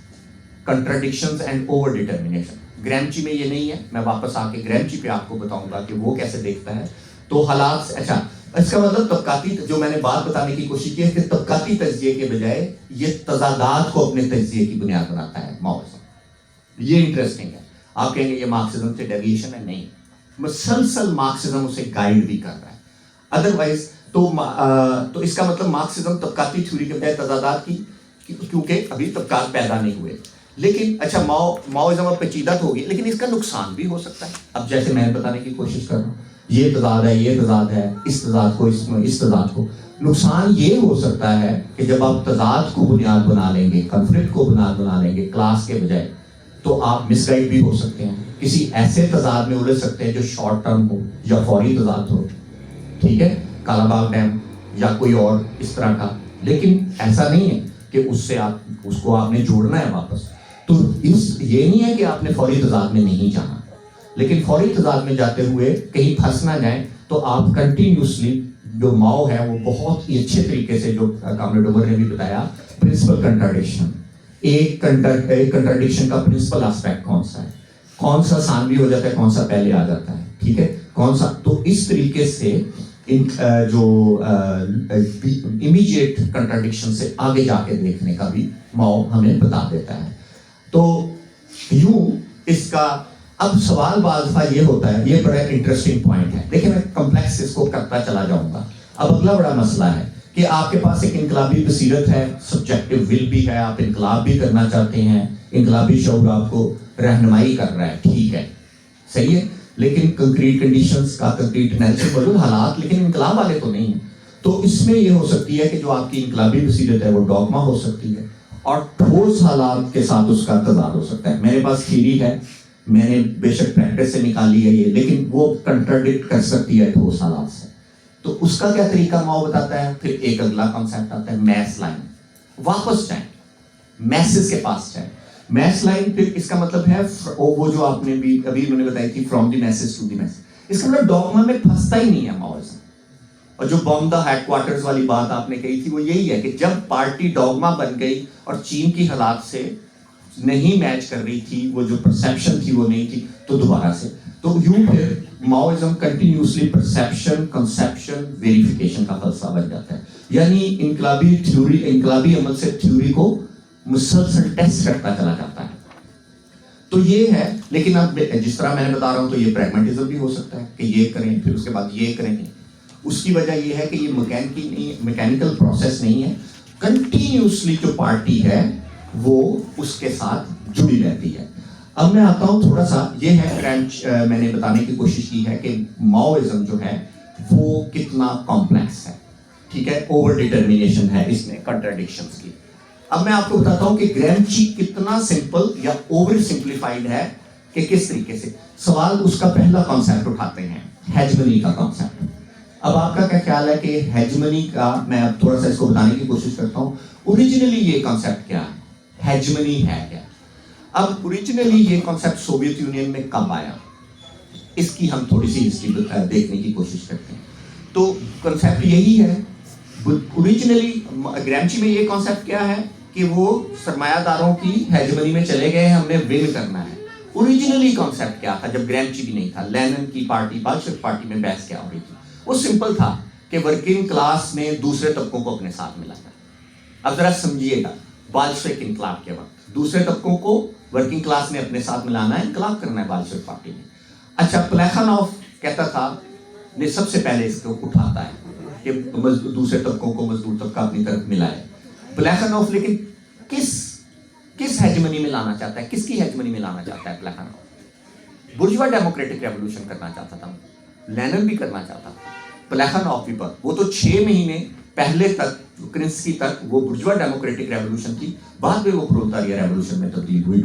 contradictions and over determination. Gramsci میں یہ نہیں ہے, میں واپس آ کے گرامچی پہ آپ کو بتاؤں گا کہ وہ کیسے دیکھتا ہے. تو حالات, اچھا اس کا مطلب طبقاتی, جو میں نے بات بتانے کی کوشش کی ہے کہ طبقاتی تجزیے کے بجائے یہ تضادات کو اپنے تجزیے کی بنیاد بناتا ہے ماؤزم. یہ انٹرسٹنگ ہے. آپ کہیں گے یہ مارکسزم سے ڈیویشن ہے, نہیں, مسلسل مارکسزم اسے گائیڈ بھی کر رہا ہے. ادروائز تو اس کا مطلب مارکسزم طبقاتی تھیوری کے بجائے تضادات کی, کیونکہ ابھی طبقات پیدا نہیں ہوئے. لیکن اچھا ماؤزم اب پیچیدہ ہوگی, لیکن اس کا نقصان بھی ہو سکتا ہے. اب جیسے میں بتانے کی کوشش کر رہا ہوں, یہ تضاد ہے, یہ تضاد ہے, اس تضاد کو اس تضاد کو, نقصان یہ ہو سکتا ہے کہ جب آپ تضاد کو بنیاد بنا لیں گے, کنفلکٹ کو بنیاد بنا لیں گے کلاس کے بجائے, تو آپ مس گائیڈ بھی ہو سکتے ہیں, کسی ایسے تضاد میں الجھ سکتے ہیں جو شارٹ ٹرم ہو یا فوری تضاد ہو, ٹھیک ہے, کالا باغ ڈیم یا کوئی اور اس طرح کا. لیکن ایسا نہیں ہے کہ اس سے آپ اس کو آپ نے جوڑنا ہے واپس. تو یہ نہیں ہے کہ آپ نے فوری تضاد میں نہیں جانا, لیکن فوری تضاد میں جاتے ہوئے کہیں پھنس نہ جائیں. تو آپ کنٹینیوسلی جو ماؤ ہے وہ بہت ہی اچھے طریقے سے, جو کامریڈ عمر نے بھی بتایا, پرنسپل کنٹراڈکشن, ایک کنٹراڈکشن کا پرنسپل ایسپیکٹ کون سا ہے, کون سا ثانوی ہو جاتا ہے, کون سا پہلے آ جاتا ہے, ٹھیک ہے, کون سا. تو اس طریقے سے جو امیجیٹ کنٹراڈکشن سے آگے جا کے دیکھنے کا بھی ماؤ ہمیں بتا دیتا ہے. تو یوں اس کا اب سوال بعض دفعہ یہ ہوتا ہے, یہ بڑا انٹرسٹنگ پوائنٹ ہے. دیکھیں میں کمپلیکس اس کو کرتا چلا جاؤں گا. اب اگلا بڑا مسئلہ ہے کہ آپ کے پاس ایک انقلابی بصیرت ہے, سبجیکٹو ول بھی ہے, آپ انقلاب بھی کرنا چاہتے ہیں, انقلابی شعور آپ کو رہنمائی کر رہا ہے, ٹھیک ہے, صحیح ہے, لیکن کنکریٹ کنڈیشنز کا کنکریٹ انالیسس موجود حالات, لیکن انقلاب والے تو نہیں ہیں. تو اس میں یہ ہو سکتی ہے کہ جو آپ کی انقلابی بصیرت ہے وہ ڈوگما ہو سکتی ہے, اور ٹھوس حالات کے ساتھ اس کا تضاد ہو سکتا ہے. میرے پاس تھیوری ہے, میں نے بے شک پریکٹس سے نکالی ہے یہ, لیکن وہ کنٹراڈکٹ کر سکتی ہے ٹھوس حالات سے. تو اس کا کیا طریقہ ماؤ بتاتا ہے؟ پھر ایک اگلا کانسیپٹ آتا ہے میس لائن. واپس جائیں, میسز کے پاس جائیں. میس لائن پھر اس کا مطلب ہے وہ جو آپ نے بھی ابھی انہوں نے بتائی تھی, from the masses to the masses. اس کا مطلب ڈوگما میں پھنستا ہی نہیں ہے ماؤزم. اور جو بام دا ہیڈ کوارٹرز والی بات آپ نے کہی تھی وہ یہی ہے کہ جب پارٹی ڈوگما بن گئی اور چین کی حالات سے نہیں میچ کر رہی تھی, وہ جو پرسیپشن تھی وہ نہیں تھی, تو دوبارہ سے تو یوں پھر ماؤزم کنٹینیوسلی پرسیپشن, کنسیپشن, ویریفیکیشن کا فلسفہ بن جاتا ہے. یعنی انقلابی تھیوری, انقلابی عمل سے تھیوری کو مسلسل ٹیسٹ کرتا چلا جاتا ہے. تو یہ ہے. لیکن اب جس طرح میں نے بتا رہا ہوں تو یہ پریگمیٹزم بھی ہو سکتا ہے کہ یہ کریں پھر اس کے بعد یہ کریں گے. اس کی وجہ یہ ہے کہ یہ میکینیکل پروسیس نہیں ہے, کنٹینیوسلی جو پارٹی ہے وہ اس کے ساتھ جڑی رہتی ہے. اب میں آتا ہوں تھوڑا سا, یہ ہے میں نے بتانے کی کوشش کی ہے کہ ماؤزم جو ہے وہ کتنا کمپلیکس ہے, ٹھیک ہے, اوور ڈٹرمینیشن ہے اس میں کنٹراڈکشنز کی. اب میں آپ کو بتاتا ہوں کہ گرامچی کتنا سمپل یا اوور سمپلیفائڈ ہے کہ کس طریقے سے. سوال اس کا پہلا کانسیپٹ اٹھاتے ہیں ہیجمنی کا کانسیپٹ. اب آپ کا کیا خیال ہے کہ ہیجمنی کا, میں اب تھوڑا سا اس کو بتانے کی کوشش کرتا ہوں, اوریجنلی یہ کانسیپٹ کیا ہے, ہیجمنی ہے کیا؟ اب اوریجنلی یہ کانسیپٹ سوویت یونین میں کب آیا, اس کی ہم تھوڑی سی ہسٹری دیکھنے کی کوشش کرتے ہیں. تو کانسیپٹ یہی ہے. اوریجنلی گرامچی میں یہ کانسیپٹ کیا ہے کہ وہ سرمایہ داروں کی ہیجمنی میں چلے گئے, ہم نے ون کرنا ہے. اوریجنلی کانسیپٹ کیا تھا جب گرامچی بھی نہیں تھا؟ لینن کی پارٹی, بلشوک پارٹی میں بحث کیا ہو رہی تھی؟ وہ سمپل تھا کہ ورکنگ کلاس نے دوسرے طبقوں کو اپنے ساتھ ملانا. اب ذرا سمجھیے گا, بلشوک انقلاب کے وقت دوسرے طبقوں کو ورکنگ کلاس نے اپنے ساتھ ملانا ہے, انقلاب کرنا ہے بلشوک پارٹی میں. اچھا, پلیخانوف کہتا تھا, نے سب سے پہلے اس کو اٹھاتا ہے کہ دوسرے طبقوں کو مزدور طبقہ اپنی طرف ملائے. پلیخانوف لیکن کس ہیجمنی میں لانا چاہتا ہے, کس کی ہیجمنی میں لانا چاہتا ہے پلیخانوف؟ برجوا ڈیموکریٹک ریولوشن کرنا چاہتا تھا, لینن بھی کرنا چاہتا تھا, پلیخانوف بھی. پر وہ تو 6 مہینے پہلے تک کرنسکی تک وہ برجوا ڈیموکریٹک ریولوشن تھی, بعد میں وہ پرولتاریا ریولوشن میں تبدیل ہوئی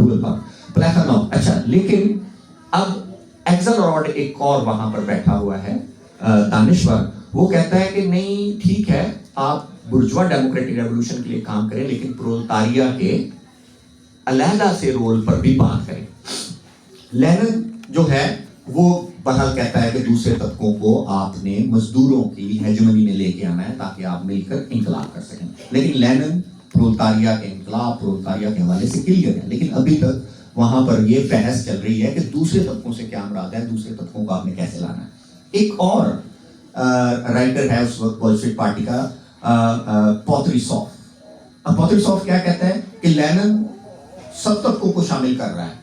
پلیخانوف. اچھا, لیکن اب ایکزلروڈ ایک اور وہاں پر بیٹھا ہوا ہے دانشور, وہ کہتا ہے کہ نہیں ٹھیک ہے آپ برجوا ڈیموکریٹک ریولوشن کے لیے کام کریں, لیکن پرولتاریا کے علیحدہ سے رول پر بھی بات کریں. لینن جو ہے وہ بہرحال کہتا ہے کہ دوسرے طبقوں کو آپ نے مزدوروں کی ہیجمنی میں لے کے آنا ہے تاکہ آپ مل کر انقلاب کر سکیں. لیکن لینن پرولتاریا کے انقلاب, پرولتاریا کے حوالے سے کلیئر ہے, لیکن ابھی تک وہاں پر یہ بحث چل رہی ہے کہ دوسرے طبقوں سے کیا مراد ہے, دوسرے طبقوں کو آپ نے کیسے لانا ہے. ایک اور رائٹر ہے اس وقت بولشوک پارٹی کا, پوتریسوف. اب پوتریسوف کیا کہتا ہے کہ لینن سب طبقوں کو شامل کر رہا ہے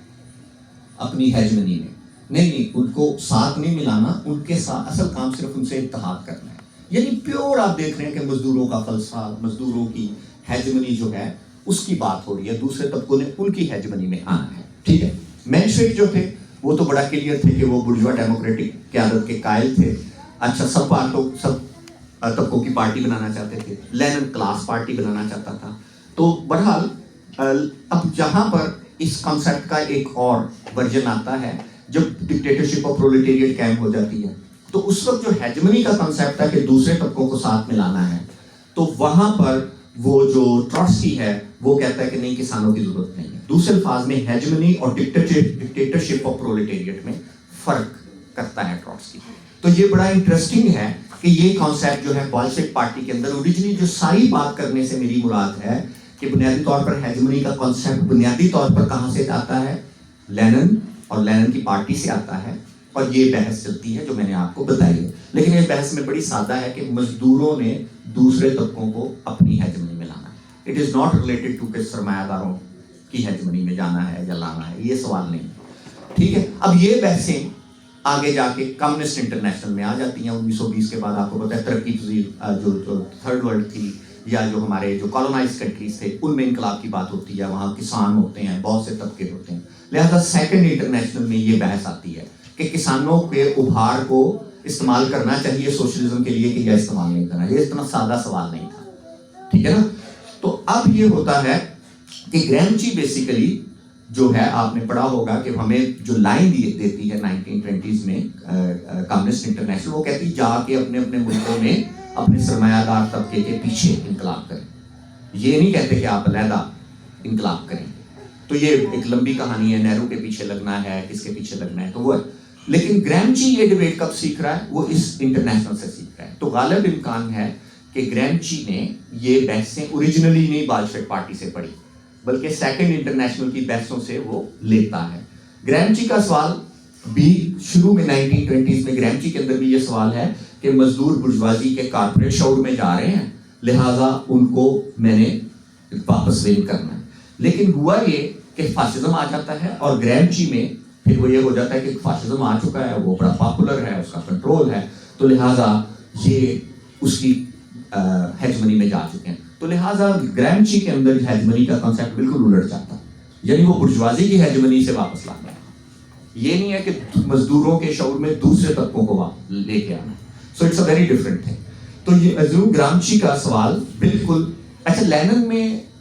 اپنی ہیجمنی میں, نہیں ان کو ساتھ نہیں ملانا, ان کے ساتھ اصل کام صرف ان سے اتحاد کرنا ہے. یعنی پیور آپ دیکھ رہے ہیں کہ مزدوروں کا فلسفہ, مزدوروں کی ہیجمنی جو ہے اس کی بات ہو رہی ہے, دوسرے طبقوں نے ان کی ہیجمنی میں آنا ہے. ٹھیک ہے, مینشوک جو تھے وہ تو بڑا کلیئر تھے کہ وہ برجوا ڈیموکریٹک قیادت کے قائل تھے. اچھا, سب طبقوں کی پارٹی بنانا چاہتے تھے. لینن کلاس پارٹی بنانا چاہتا تھا. تو بہرحال اب جہاں پر اس کانسیپٹ کا ایک اور ورژن آتا ہے جب ڈکٹیٹرشپ آف پرولٹیریٹ قائم ہو جاتی ہے, تو اس وقت جو ہیجمنی کا کانسیپٹ تھا کہ دوسرے طبقوں کو ساتھ ملانا ہے, تو وہاں پر وہ جو ٹروٹسکی ہے وہ کہتا ہے کہ نہیں, کسانوں کی ضرورت نہیں ہے. دوسرے الفاظ میں ہیجمنی اور ڈکٹیٹرشپ آف پرولٹیریٹ میں فرق کرتا ہے ٹروٹسکی. تو یہ بڑا انٹرسٹنگ ہے کہ یہ کانسیپٹ جو ہے بولشوک پارٹی کے اندر اوریجنلی جو ساری بات کرنے سے میری مراد ہے کہ بنیادی طور پر ہیجمنی کا کانسیپٹ بنیادی طور پر کہاں سے آتا ہے, لینن اور لینن کی پارٹی سے آتا ہے. اور یہ بحث چلتی ہے جو میں نے آپ کو بتائی ہے, لیکن یہ بحث میں بڑی سادہ ہے کہ مزدوروں نے دوسرے طبقوں کو اپنی ہیجمنی میں لانا ہے. It is not related to کہ سرمایہ داروں کی ہیجمنی میں جانا ہے یا لانا ہے, یہ سوال نہیں. ٹھیک ہے, اب یہ بحثیں آگے جا کے کمیونسٹ انٹرنیشنل میں آ جاتی ہیں 1920 کے بعد. آپ کو پتہ ہے ترقی پذیر جو تھرڈ ورلڈ تھی یا جو ہمارے جو کالونائز کنٹریز تھے ان میں انقلاب کی بات ہوتی ہے, وہاں کسان ہوتے ہیں, بہت سے طبقے ہوتے ہیں. لہذا سیکنڈ انٹرنیشنل میں یہ بحث آتی ہے کہ کسانوں کے ابھار کو استعمال کرنا چاہیے سوشلزم کے لیے کہ یا استعمال نہیں کرنا. یہ اتنا سادہ سوال نہیں تھا, ٹھیک ہے نا. تو اب یہ ہوتا ہے کہ گرامچی بیسیکلی جو ہے آپ نے پڑھا ہوگا کہ ہمیں جو لائن دیتی ہے 1920s میں کمیونسٹ انٹرنیشنل, وہ کہتی جا کے اپنے اپنے ملکوں میں اپنے سرمایہ دار طبقے کے پیچھے انقلاب کریں. یہ نہیں کہتے کہ آپ علیحدہ انقلاب کریں. تو یہ ایک لمبی کہانی ہے, نہرو کے پیچھے لگنا ہے, کس کے پیچھے لگنا ہے, تو وہ ہے. لیکن گرامچی یہ ڈیبیٹ کب سیکھ رہا ہے, وہ اس انٹرنیشنل سے سیکھ رہا ہے. تو غالب امکان ہے کہ گرامچی نے یہ بحثیں اوریجنلی نہیں بولشوک پارٹی سے پڑھی بلکہ سیکنڈ انٹرنیشنل کی بحثوں سے وہ لیتا ہے. گرامچی کا سوال بھی شروع میں 1920s میں گرامچی کے اندر بھی یہ سوال ہے کہ مزدور برجوازی کے کارپوریٹ شعور میں جا رہے ہیں, لہٰذا ان کو میں نے واپس ون کرنا ہے. لیکن ہوا یہ کہ فاشزم آ جاتا ہے اور گرامچی میں پھر وہ یہ ہو جاتا ہے کہ فاشزم آ چکا ہے, وہ بڑا پاپولر ہے, اس کا کنٹرول ہے, تو لہٰذا یہ اس کی ہیجمنی میں جا چکے ہیں. تو لہٰذا گرامچی کے اندر ہیجمنی کا کانسیپٹ بالکل الٹ جاتا ہے, یعنی وہ برجوازی کی ہیجمنی سے واپس لانا ہے. یہ نہیں ہے کہ مزدوروں کے شعور میں دوسرے طبقوں کو لے کے آنا. So it's a very different thing. تو یہ گرامچی کا سوال بالکل اچھا.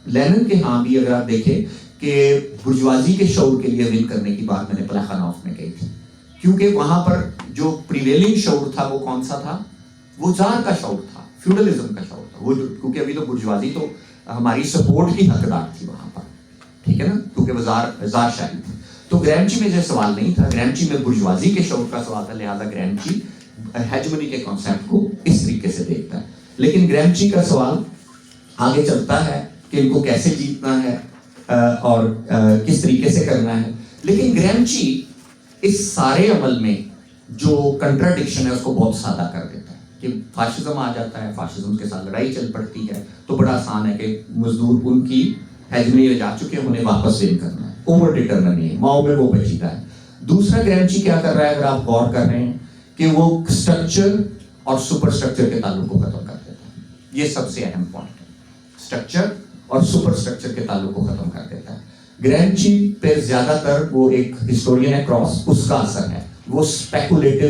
لینن کے ہاں بھی اگر آپ دیکھیں کہ برجوازی کے شعور کے لیے ون کرنے کی بات میں نے پلیخانوف میں کہی تھی. کیونکہ وہاں پر جو پریویلنگ شعور تھا وہ کون سا تھا؟ وہ زار کا شعور تھا، فیوڈلزم کا شعور تھا وہ، کیونکہ ابھی تو برجوازی تو ہماری سپورٹ کی حقدار تھی وہاں پر، ٹھیک ہے نا، کیونکہ وہ زار شاہی تھی. تو گرامچی میں جو سوال نہیں تھا، گرامچی میں برجوازی کے شعور کا سوال تھا، لہذا گرامچی ہیجمنی کے کانسیپٹ کو اس طریقے سے دیکھتا ہے. لیکن گرامچی کا سوال آگے چلتا ہے کہ ان کو کیسے جیتنا ہے اور کس طریقے سے کرنا ہے. لیکن گرامچی اس سارے عمل میں جو کنٹراڈکشن ہے اس کو بہت سادہ کر دیتا ہے کہ فاشزم آ جاتا ہے، فاشزم کے ساتھ لڑائی چل پڑتی ہے، تو بڑا آسان ہے کہ مزدور ان کی ہیجمنی میں جا چکے ہیں، انہیں واپس ون کرنا ہے، اوور ڈیٹرمن نہیں ہے، ماؤ میں وہ بچیتا ہے. دوسرا گرامچی کیا کر رہا ہے اگر آپ غور کر رہے ہیں کہ وہ اسٹرکچر اور سپر اسٹرکچر کے تعلق کو ختم کر دیتا ہے. یہ سب سے اہم پوائنٹ ہے، اسٹرکچر اور سپر اسٹرکچر کے تعلق کو ختم کر دیتا ہے. گرامچی پہ زیادہ تر وہ ایک ہسٹورین ہے کراس، اس کا اثر ہے، وہ اسپیکولیٹو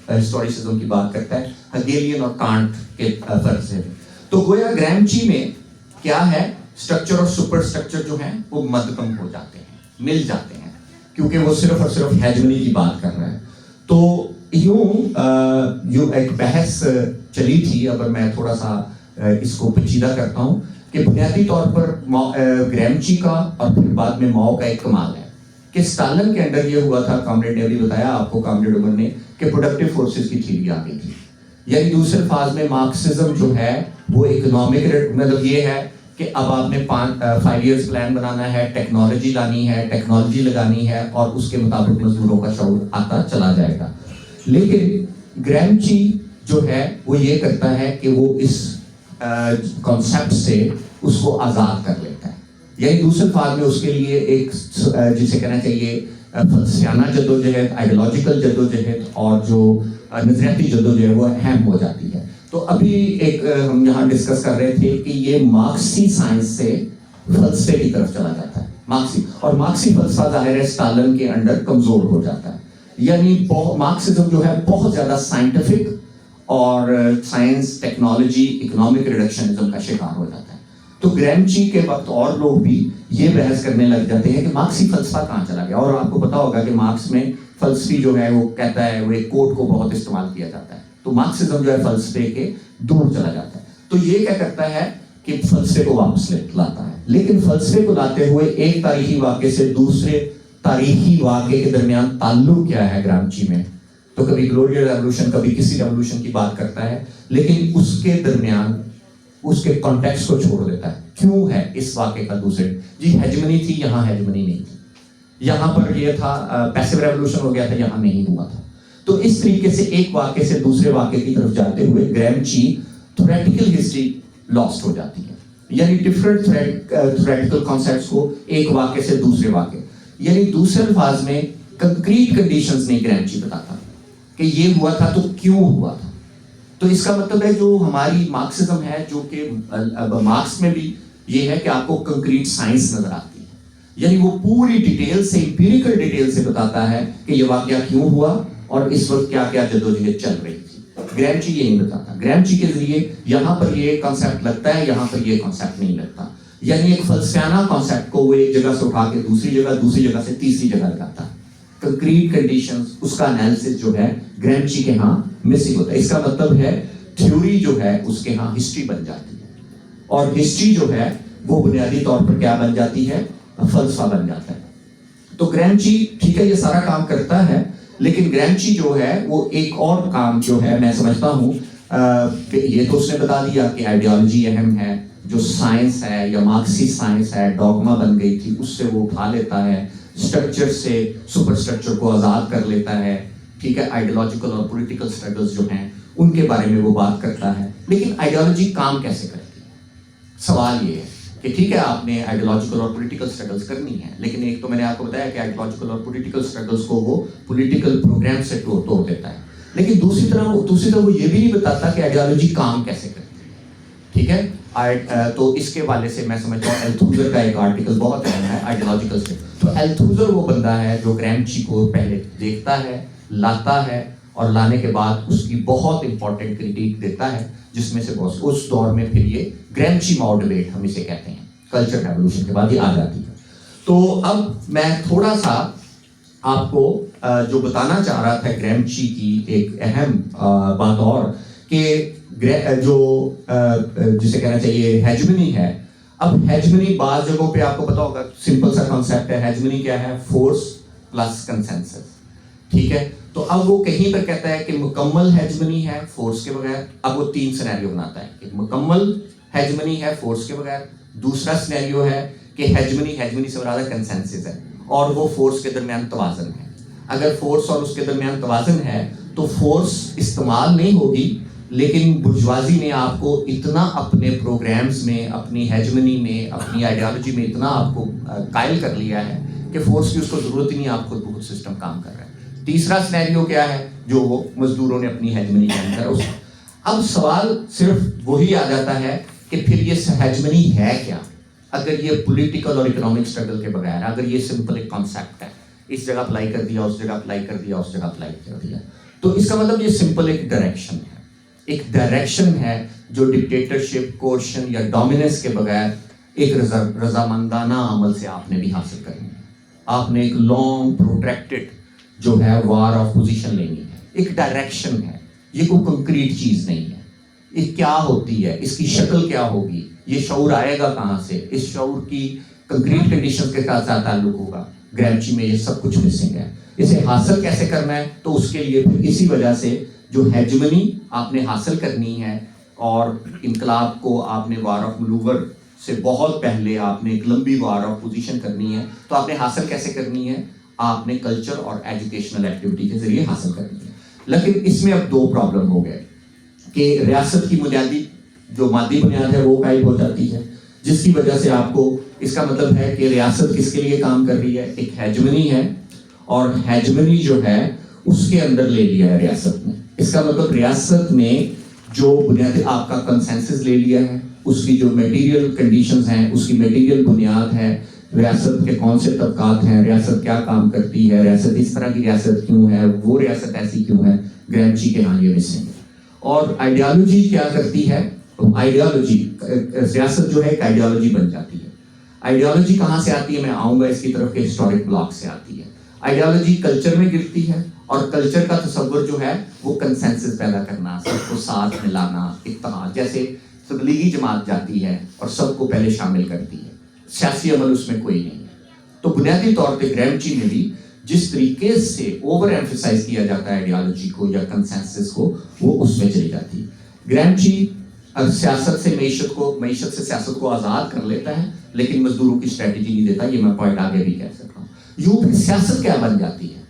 ہسٹوریسزم کی بات کرتا ہے، ہگیلین اور کانٹ کے فرق سے. تو گویا گرامچی میں کیا ہے، اسٹرکچر اور سپر اسٹرکچر جو ہیں وہ مدغم ہو جاتے ہیں، مل جاتے ہیں، کیونکہ وہ صرف اور صرف ہیجمنی کی بات کر رہا ہے. تو یوں ایک بحث چلی تھی، اگر میں تھوڑا سا اس کو پیچیدہ کرتا ہوں، کہ بنیادی طور پر گرامچی کا اور پھر بعد میں ماؤ کا ایک کمال ہے کہ اسٹالن کے انڈر یہ ہوا تھا، کامریڈ نے بھی بتایا آپ کو، کامریڈ عمر نے، کہ پروڈکٹیو فورسز کی تھیوری آ گئی تھی. یعنی دوسرے الفاظ میں مارکسزم جو ہے وہ اکنامک، مطلب یہ ہے کہ اب آپ نے 5 ایئرس پلان بنانا ہے، ٹیکنالوجی لانی ہے، ٹیکنالوجی لگانی ہے، اور اس کے مطابق مزدوروں کا شعور آتا چلا جائے گا. لیکن گرامچی جو ہے وہ یہ کرتا ہے کہ وہ اس کانسیپٹ سے اس کو آزاد کر لیتا ہے. یعنی دوسرے الفاظ میں اس کے لیے ایک جسے کہنا چاہیے فلسفیانہ جدوجہد، آئیڈیالوجیکل جدوجہد اور جو نظریاتی جدوجہد وہ اہم ہو جاتی ہے. تو ابھی ایک ہم یہاں ڈسکس کر رہے تھے کہ یہ مارکسی سائنس سے فلسفے کی طرف چلا جاتا ہے، مارکسی، اور مارکسی فلسفہ ظاہر ہے اسٹالن کے انڈر کمزور ہو جاتا ہے. یعنی مارکسزم جو ہے بہت زیادہ سائنٹیفک اور سائنس، ٹیکنالوجی، اکنامک ریڈکشنزم کا شکار ہو جاتا ہے. تو گرامچی کے وقت اور لوگ بھی یہ بحث کرنے لگ جاتے ہیں کہ مارکسی فلسفہ کہاں چلا گیا. اور آپ کو پتا ہوگا کہ مارکس میں فلسفی جو ہے وہ کہتا ہے، وہ ایک کوٹ کو بہت استعمال کیا جاتا ہے، تو مارکسزم جو ہے فلسفے کے دور چلا جاتا ہے. تو یہ کیا کرتا ہے کہ فلسفے کو واپس لاتا ہے. لیکن فلسفے کو لاتے ہوئے ایک تاریخی واقعے سے دوسرے تاریخی واقعے کے درمیان تعلق کیا ہے گرامچی میں. تو کبھی گلوریل ریولوشن، کبھی کسی ریولوشن کی بات کرتا ہے، لیکن اس کے درمیان اس کے کانٹیکسٹ کو چھوڑ دیتا ہے. کیوں ہے اس واقعے کا دوسرے، جی ہیجمنی تھی، یہاں ہیجمنی نہیں تھی، یہاں پر یہ تھا پیسو ریولوشن ہو گیا تھا، یہاں نہیں ہوا تھا. تو اس طریقے سے ایک واقعے سے دوسرے واقعے کی طرف جاتے ہوئے گرامچی تھیوریٹیکل ہسٹری لاسٹ ہو جاتی ہے. یعنی ڈفرنٹ تھیوریٹیکل کانسیپٹس کو ایک واقعے سے دوسرے واقعے، یعنی دوسرے الفاظ میں کنکریٹ کنڈیشنز نہیں گرامچی بتاتا کہ یہ ہوا تھا تو کیوں ہوا تھا. تو اس کا مطلب ہے جو ہماری مارکسزم ہے، جو کہ مارکس میں بھی یہ ہے کہ آپ کو کنکریٹ سائنس نظر آتی ہے، یعنی وہ پوری ڈیٹیل سے، امپیریکل ڈیٹیل سے بتاتا ہے کہ یہ واقعہ کیوں ہوا اور اس وقت کیا کیا جدوجہد چل رہی تھی. گرامچی یہ نہیں بتاتا. گرامچی کے ذریعے یہاں پر یہ کانسیپٹ لگتا ہے، یہاں پر یہ کانسیپٹ نہیں لگتا. یعنی ایک فلسفیانہ کانسیپٹ کو وہ ایک جگہ سے اٹھا کے دوسری جگہ سے تیسری جگہ لگاتا ہے. کنکریٹ کنڈیشنز، اس کا انالیسس جو ہے گرامچی کے ہاں مسنگ ہوتا ہے. اس کا مطلب ہے تھیوری جو ہے اس کے ہاں ہسٹری بن جاتی ہے، اور ہسٹری جو ہے وہ بنیادی طور پر کیا بن جاتی ہے، فلسفہ بن جاتا ہے. تو گرامچی ٹھیک ہے یہ سارا کام کرتا ہے، لیکن گرامچی جو ہے وہ ایک اور کام جو ہے میں سمجھتا ہوں کہ یہ تو اس نے بتا دیا کہ آئیڈیالوجی اہم ہے، جو سائنس ہے یا مارکسی سائنس ہے ڈوگما بن گئی تھی، اس سے وہ اٹھا لیتا ہے، اسٹرکچر سے سپر اسٹرکچر کو آزاد کر لیتا ہے. ٹھیک ہے، آئیڈیالوجیکل اور پولیٹیکل اسٹرگلز جو ہیں ان کے بارے میں وہ بات کرتا ہے. لیکن آئیڈیالوجی کام کیسے کرتی ہے؟ سوال یہ ہے کہ ٹھیک ہے آپ نے آئیڈیالوجیکل اور پولیٹیکل اسٹرگلز کرنی ہے، لیکن ایک تو میں نے آپ کو بتایا کہ آئیڈیالوجیکل اور پولیٹیکل اسٹرگلز کو وہ پولیٹیکل پروگرام سے توڑ دیتا ہے. لیکن دوسری طرف وہ یہ بھی نہیں بتاتا کہ آئیڈیالوجی کام کیسے کرتی ہے. ٹھیک ہے، تو اس کے والے سے میں سمجھتا ہوں التھوزر کا ایک آرٹیکل بہت اہم ہے آئیڈیالوجیکل سے. تو التھوزر وہ بندہ ہے جو گرامچی کو پہلے دیکھتا ہے، لاتا ہے، اور لانے کے بعد اس کی بہت امپورٹنٹ کریٹیک دیتا ہے، جس میں سے بہت اس دور میں پھر یہ گرامچی ماؤ ڈیبیٹ ہم اسے کہتے ہیں، کلچر ریولوشن کے بعد یہ آ جاتی ہے. تو اب میں تھوڑا سا آپ کو جو بتانا چاہ رہا تھا گریمچی کی ایک اہم بات اور کہ جو جسے کہنا چاہیے ہیجمنی ہے. اب ہیجمنی بعض جگہوں پہ آپ کو پتا ہوگا سمپل سا کانسیپٹ ہے. ہیجمنی کیا ہے؟ Force plus consensus. ٹھیک ہے, تو اب وہ کہیں پر کہتا ہے کہ مکمل ہیجمنی ہے فورس کے بغیر. اب وہ 3 سینیریو بناتا ہے کہ مکمل ہیجمنی ہے فورس کے بغیر. دوسرا سینیریو ہے کہ ہیجمنی سے مراد کنسنسس ہے اور وہ فورس کے درمیان توازن ہے. اگر فورس اور اس کے درمیان توازن ہے تو فورس استعمال نہیں ہوگی, لیکن برجوازی نے آپ کو اتنا اپنے پروگرامز میں, اپنی ہیجمنی میں, اپنی آئیڈیالوجی میں اتنا آپ کو قائل کر لیا ہے کہ فورس کی اس کو ضرورت ہی نہیں, آپ خود بخود سسٹم کام کر رہا ہے. تیسرا سینیریو کیا ہے؟ جو وہ مزدوروں نے اپنی ہیجمنی کے اندر. اب سوال صرف وہی آ جاتا ہے کہ پھر یہ ہیجمنی ہے کیا؟ اگر یہ پولیٹیکل اور اکنامک اسٹرگل کے بغیر, اگر یہ سمپل ایک کانسیپٹ ہے, اس جگہ اپلائی کر دیا, اس جگہ اپلائی کر دیا, اس جگہ اپلائی کر دیا, تو اس کا مطلب یہ سمپل ایک ڈائریکشن ہے. ایک ڈائریکشن ہے جو ڈکٹیٹرشپ, کوشن یا ڈومیننس کے بغیر ایک رضامندانہ عمل سے آپ نے بھی حاصل کرنی ہے. آپ نے ایک لانگ پروٹریکٹڈ جو ہے وار آف پوزیشن لینی ہے. ایک ڈائریکشن ہے, یہ کوئی کنکریٹ چیز نہیں ہے. یہ کیا ہوتی ہے, اس کی شکل کیا ہوگی, یہ شعور آئے گا کہاں سے, اس شعور کی کنکریٹ کنڈیشن کے ساتھ تعلق ہوگا. گریمچی میں یہ سب کچھ مسنگ ہے. اسے حاصل کیسے کرنا ہے؟ تو اس کے لیے پھر اسی وجہ سے جو ہیجمنی آپ نے حاصل کرنی ہے اور انقلاب کو آپ نے وار آف ملوور سے بہت پہلے آپ نے ایک لمبی وار آف پوزیشن کرنی ہے, تو آپ نے حاصل کیسے کرنی ہے؟ آپ نے کلچر اور ایجوکیشنل ایکٹیویٹی کے ذریعے حاصل کرنی ہے. لیکن اس میں اب 2 پرابلم ہو گئے کہ ریاست کی بنیادی جو مادی بنیاد ہے وہ غائب ہو جاتی ہے, جس کی وجہ سے آپ کو اس کا مطلب ہے کہ ریاست کس کے لیے کام کر رہی ہے؟ ایک ہیجمنی ہے, اور ہیجمنی جو ہے اس کے اندر لے لیا ہے ریاست نے. اس کا مطلب ریاست نے جو بنیادی آپ کا کنسنسس لے لیا ہے, اس کی جو میٹیریل کنڈیشنز ہیں, اس کی میٹیریل بنیاد ہے, ریاست کے کون سے طبقات ہیں, ریاست کیا کام کرتی ہے, ریاست اس طرح کی ریاست کیوں ہے, وہ ریاست ایسی کیوں ہے. گریمچی کے ہاں یہ مسنگ ہے. اور آئیڈیالوجی کیا کرتی ہے؟ آئیڈیالوجی, ریاست جو ہے ایک آئیڈیالوجی بن جاتی ہے. آئیڈیالوجی کہاں سے آتی ہے؟ میں آؤں گا اس کی طرف کہ ہسٹورک بلاک سے آتی ہے. آئیڈیالوجی کلچر میں گرتی ہے, اور کلچر کا تصور جو ہے وہ کنسنسس پیدا کرنا, سب کو ساتھ ملانا, اتحاد. جیسے تبلیغی جماعت جاتی ہے اور سب کو پہلے شامل کرتی ہے, سیاسی عمل اس میں کوئی نہیں ہے. تو بنیادی طور پہ گریمچی میں بھی جس طریقے سے اوور ایمفیسائز کیا جاتا ہے آئیڈیالوجی کو یا کنسنسس کو, وہ اس میں چلی جاتی ہے. گریمچی سیاست سے معیشت سے سیاست کو آزاد کر لیتا ہے, لیکن مزدوروں کی اسٹریٹجی نہیں دیتا. یہ میں پوائنٹ آگے بھی کہہ سکتا ہوں. یوں پھر سیاست کیا بن جاتی ہے؟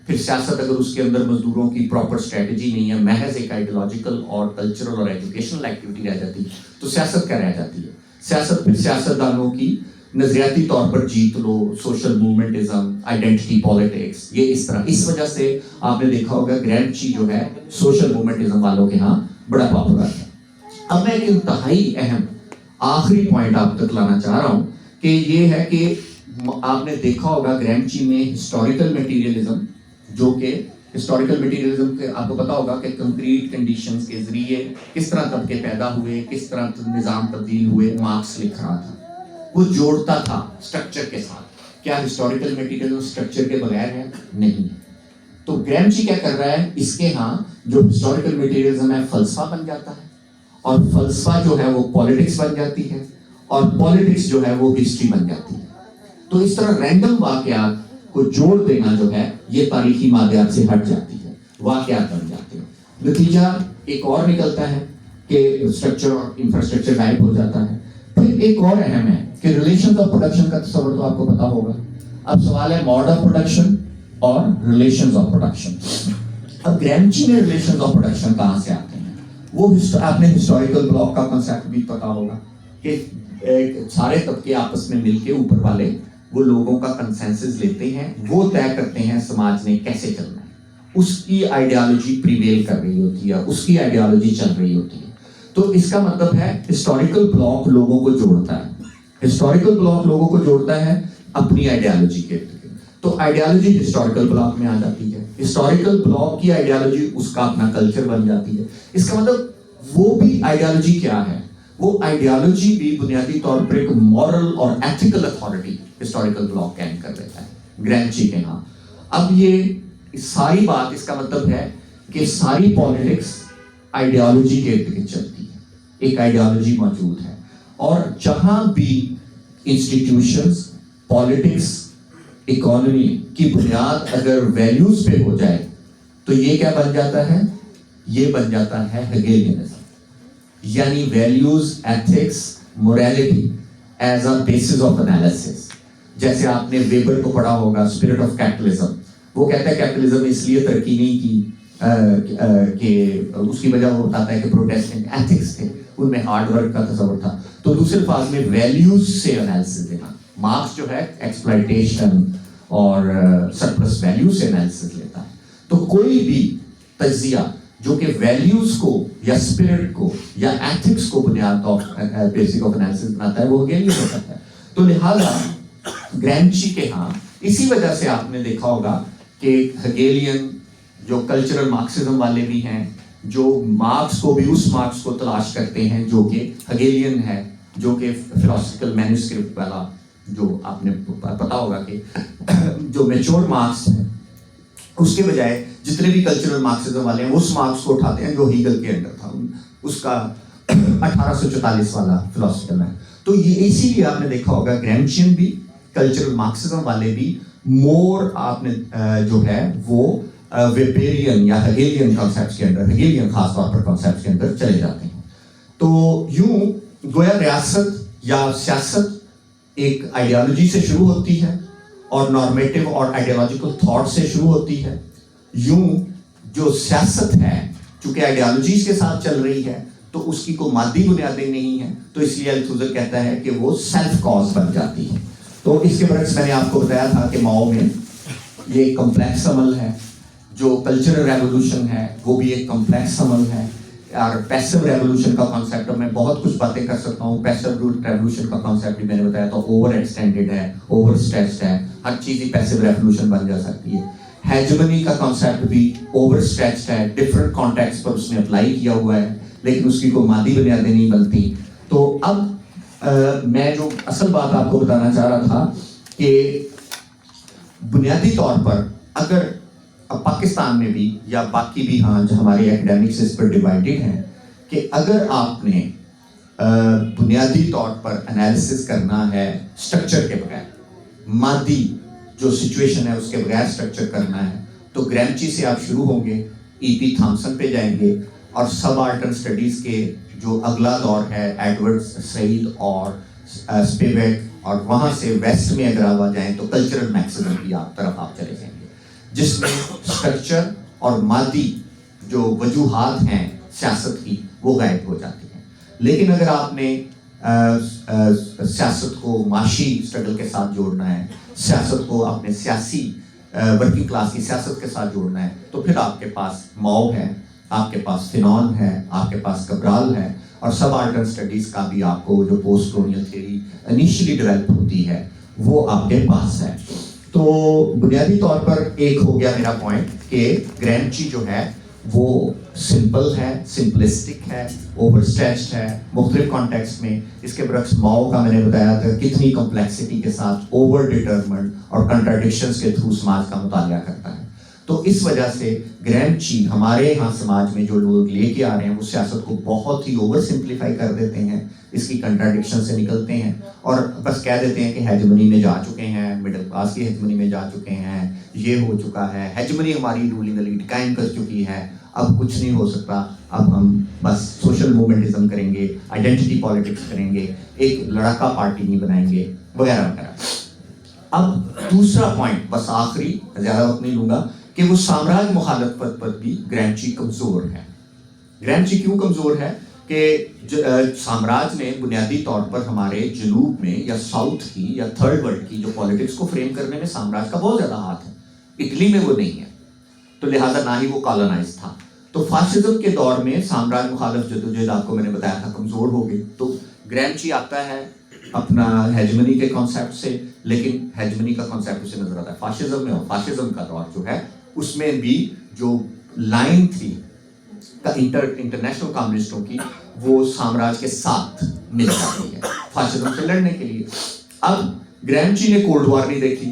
پھر سیاست اگر اس کے اندر مزدوروں کی پراپر اسٹریٹجی نہیں ہے, محض ایک آئیڈیالوجیکل اور کلچرل اور ایجوکیشنل ایکٹیویٹی رہ جاتی ہے, تو سیاست کیا رہ جاتی ہے؟ سیاست پھر سیاستدانوں کی نظریاتی طور پر جیت لو, سوشل موومنٹزم, آئیڈینٹی پالیٹکس, یہ اس طرح. اس وجہ سے آپ نے دیکھا ہوگا گریمچی جو ہے سوشل موومنٹزم والوں کے ہاں بڑا پاپولر ہے. اب میں ایک انتہائی اہم آخری پوائنٹ آپ تک لانا چاہ رہا ہوں کہ یہ ہے کہ آپ نے دیکھا ہوگا گریمچی میں ہسٹوریکل میٹیریلزم, جو کہ ہسٹوریکل میٹیریلزم کے آپ کو پتا ہوگا کہ کنکریٹ کنڈیشنز کے ذریعے کس طرح طبقے پیدا ہوئے, کس طرح نظام تبدیل ہوئے. مارکس لکھ رہا تھا, وہ جوڑتا تھا اسٹرکچر کے ساتھ. کیا ہسٹوریکل میٹیریلزم اسٹرکچر کے بغیر ہے؟ نہیں. تو گریمچی کیا کر رہا ہے؟ اس کے ہاں جو ہسٹوریکل میٹیریلزم ہے فلسفہ بن جاتا ہے, اور فلسفہ جو ہے وہ پالیٹکس بن جاتی ہے, اور پالیٹکس جو ہے وہ ہسٹری بن جاتی ہے. تو اس طرح رینڈم واقعات کو جوڑ دینا جو ہے یہ تاریخی مادیات سے ہٹ جاتی ہے, واقعات بن جاتے ہیں. نتیجہ ایک اور نکلتا ہے کہ اسٹرکچر اور انفراسٹرکچر غائب ہو جاتا ہے. پھر ایک اور اہم ہے کہ ریلیشنز آف پروڈکشن کا تصور تو آپ کو پتا ہوگا. اب سوال ہے موڈ آف پروڈکشن اور ریلیشنز آف پروڈکشن. اب گریمچی میں ریلیشنز آف پروڈکشن کہاں سے آتے ہیں؟ وہ آپ نے ہسٹوریکل بلاک کا کنسیپٹ بھی پتا ہوگا کہ سارے طبقے آپس میں مل کے اوپر والے وہ لوگوں کا کنسنسس لیتے ہیں, وہ طے کرتے ہیں سماج نے کیسے چلنا ہے. اس کی آئیڈیالوجی پریویل کر رہی ہوتی ہے, اس کی آئیڈیالوجی چل رہی ہوتی ہے. تو اس کا مطلب ہے ہسٹوریکل بلاک لوگوں کو جوڑتا ہے, ہسٹوریکل بلاک لوگوں کو جوڑتا ہے اپنی آئیڈیالوجی کے. تو آئیڈیالوجی ہسٹوریکل بلاک میں آ جاتی ہے, ہسٹوریکل بلاک کی آئیڈیالوجی اس کا اپنا کلچر بن جاتی ہے. اس کا مطلب وہ بھی آئیڈیالوجی کیا ہے؟ وہ آئیڈیالوجی بھی بنیادی طور پر ایک مورل اور ایتھیکل اتھارٹی ہسٹوریکل بلاک قائم کر دیتا ہے گریمچی کے ہاں. اب یہ ساری بات اس کا مطلب ہے کہ ساری پالیٹکس آئیڈیالوجی کے ارد گرد چلتی ہے, ایک آئیڈیالوجی موجود ہے. اور جہاں بھی انسٹیٹیوشنز, پالیٹکس, اکانومی کی بنیاد اگر ویلیوز پہ ہو جائے تو یہ کیا بن جاتا ہے؟ یہ بن جاتا ہے ہیگیلینزم, یعنی values, ethics, morality as a basis of analysis. جیسے آپ نے ویبر کو پڑھا ہوگا, اسپرٹ آف کیپٹلزم. وہ کہتا ہے کیپٹلزم اس لیے ترقی نہیں کی کہ اس کی وجہ وہ بتاتا ہے کہ پروٹیسٹنٹ ایتھکس تھے, ان میں ہارڈ ورک کا تصور تھا. تو دوسرے الفاظ میں ویلیوز سے انالیسس دینا. مارکس جو ہے ایکسپلائٹیشن اور سرپلس ویلیوز سے انالیسس لیتا ہے. تو کوئی بھی تجزیہ جو کہ ویلیوز کو یا اسپرٹ کو یا ایتھکس کو بنیاد بیسک آف انالیسس بناتا ہے, وہ ہیگیلین ہوتا ہے. تو لہٰذا گرامشی کے ہاں اسی وجہ سے آپ نے دیکھا ہوگا کہ ہیگیلین جو کلچرل مارکسزم والے بھی ہیں, جو مارکس کو بھی اس مارکس کو تلاش کرتے ہیں جو کہ ہیگیلین ہے, جو کہ فلاسفیکل مینوسکرپٹ والا, جو آپ نے پتا ہوگا کہ جو میچور مارکس ہے, اس کے بجائے جتنے بھی کلچرل مارکسزم والے ہیں اس مارکس کو اٹھاتے ہیں جو ہیگل کے انڈر تھا, اس کا 1844 والا فلاسفیکل ہے. تو یہ اسی لیے آپ نے دیکھا ہوگا گرامشین بھی, کلچرل مارکسزم والے بھی مور آپ نے جو ہے وہ ویبیرین یا ہیگیلین کانسیپٹس کے اندر, ہیگیلین خاص طور پر کانسیپٹس کے اندر چلے جاتے ہیں. تو یوں گویا ریاست یا سیاست ایک آئیڈیالوجی سے شروع ہوتی ہے اور نارمیٹو اور آئیڈیالوجیکل تھاٹ سے شروع ہوتی ہے. یوں جو سیاست ہے چونکہ آئیڈیالوجیز کے ساتھ چل رہی ہے تو اس کی کوئی مادی بنیادیں نہیں ہیں, تو اس لیے التھوزر کہتا ہے کہ وہ سیلف کاز بن جاتی ہے. تو اس کے برعکس میں نے آپ کو بتایا تھا کہ ماؤ میں یہ ایک کمپلیکس عمل ہے, جو کلچرل ریولوشن ہے وہ بھی ایک کمپلیکس عمل ہے. اور پیسو ریولوشن کا کانسیپٹ میں بہت کچھ باتیں کر سکتا ہوں. پیسو ریولوشن کا کانسیپٹ بھی میں نے بتایا تھا, اوور ایکسٹینڈیڈ ہے, اوور اسٹریچڈ ہے, ہر چیز ہی پیسو ریولوشن بن جا سکتی ہے. ہیجمنی کا کانسیپٹ بھی اوور اسٹریچڈ ہے, ڈفرنٹ کانٹیکسٹ پر اس نے اپلائی کیا ہوا ہے, لیکن اس کی کوئی مادی بنیادیں نہیں بنتی. تو اب میں جو اصل بات آپ کو بتانا چاہ رہا تھا کہ بنیادی طور پر اگر پاکستان میں بھی یا باقی بھی ہاں جو ہمارے اکیڈیمکس اس پر ڈیوائیڈڈ ہیں, کہ اگر آپ نے بنیادی طور پر انالیسس کرنا ہے اسٹرکچر کے بغیر, مادی جو سچویشن ہے اس کے بغیر اسٹرکچر کرنا ہے, تو گرامشی سے آپ شروع ہوں گے, ای پی تھامسن پہ جائیں گے, اور سب آرٹن اسٹڈیز کے جو اگلا دور ہے ایڈورڈ سعید اور اسپیویک, اور وہاں سے ویسٹ میں اگر آپ جائیں تو کلچرل مارکسزم کی طرف آپ چلے جائیں گے, جس میں اسٹرکچر اور مادی جو وجوہات ہیں سیاست کی وہ غائب ہو جاتی ہیں. لیکن اگر آپ نے سیاست کو معاشی اسٹرگل کے ساتھ جوڑنا ہے, سیاست کو اپنے سیاسی ورکنگ کلاس کی سیاست کے ساتھ جوڑنا ہے, تو پھر آپ کے پاس ماؤ ہے, آپ کے پاس فینون ہے, آپ کے پاس کبرال ہے, اور سب آرٹن اسٹڈیز کا بھی آپ کو جو post colonial theory initially develop ہوتی ہے وہ آپ کے پاس ہے. تو بنیادی طور پر ایک ہو گیا میرا پوائنٹ کہ گرامشی جو ہے وہ سمپل ہے, سمپلسٹک ہے, اوور اسٹریچڈ ہے مختلف کانٹیکسٹ میں. اس کے برعکس ماؤ کا میں نے بتایا تھا کتنی کمپلیکسٹی کے ساتھ اوور ڈیٹرمنڈ اور کنٹراڈکشنز کے تھرو سماج کا مطالعہ کرتا ہے. تو اس وجہ سے گرامشی ہمارے ہاں سماج میں جو لوگ لے کے آ رہے ہیں وہ سیاست کو بہت ہی اوور سمپلیفائی کر دیتے ہیں, اس کی کنٹراڈکشن سے نکلتے ہیں اور بس کہہ دیتے ہیں کہ ہیجمنی میں جا چکے ہیں, مڈل کلاس کی ہیجمنی میں جا چکے ہیں, یہ ہو چکا ہے, ہیجمنی ہماری رولنگ ایلیٹ قائم کر چکی ہے, اب کچھ نہیں ہو سکتا, اب ہم بس سوشل موومنٹزم کریں گے, آئیڈینٹی پالیٹکس کریں گے, ایک لڑاکا پارٹی نہیں بنائیں گے وغیرہ وغیرہ. اب دوسرا پوائنٹ بس آخری, زیادہ وقت نہیں لوں گا, کہ وہ سامراج مخالفت پر بھی گرامشی کمزور ہے. گرامشی کیوں کمزور ہے کہ سامراج نے بنیادی طور پر ہمارے جنوب میں یا ساؤتھ کی یا تھرڈ ورلڈ کی جو پالیٹکس کو فریم کرنے میں سامراج کا بہت زیادہ ہاتھ ہے. اٹلی میں وہ نہیں ہے, تو لہٰذا نہ ہی وہ کالونائز تھا. تو فاشزم کے دور میں سامراج مخالف جدوجہد آپ کو میں نے بتایا تھا کمزور ہو گئی. تو گرامشی آتا ہے اپنا ہیجمنی کے کانسیپٹ سے, لیکن ہیجمنی کا کانسیپٹ اسے نظر آتا ہے فاشزم میں, اور فاشزم کا دور جو ہے اس میں بھی جو لائن تھی انٹرنیشنل کمیونسٹوں کی وہ سامراج کے ساتھ مل جاتی ہے فاشزم سے لڑنے کے لیے. اب گرامشی نے کولڈ وار نہیں دیکھی,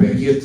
20th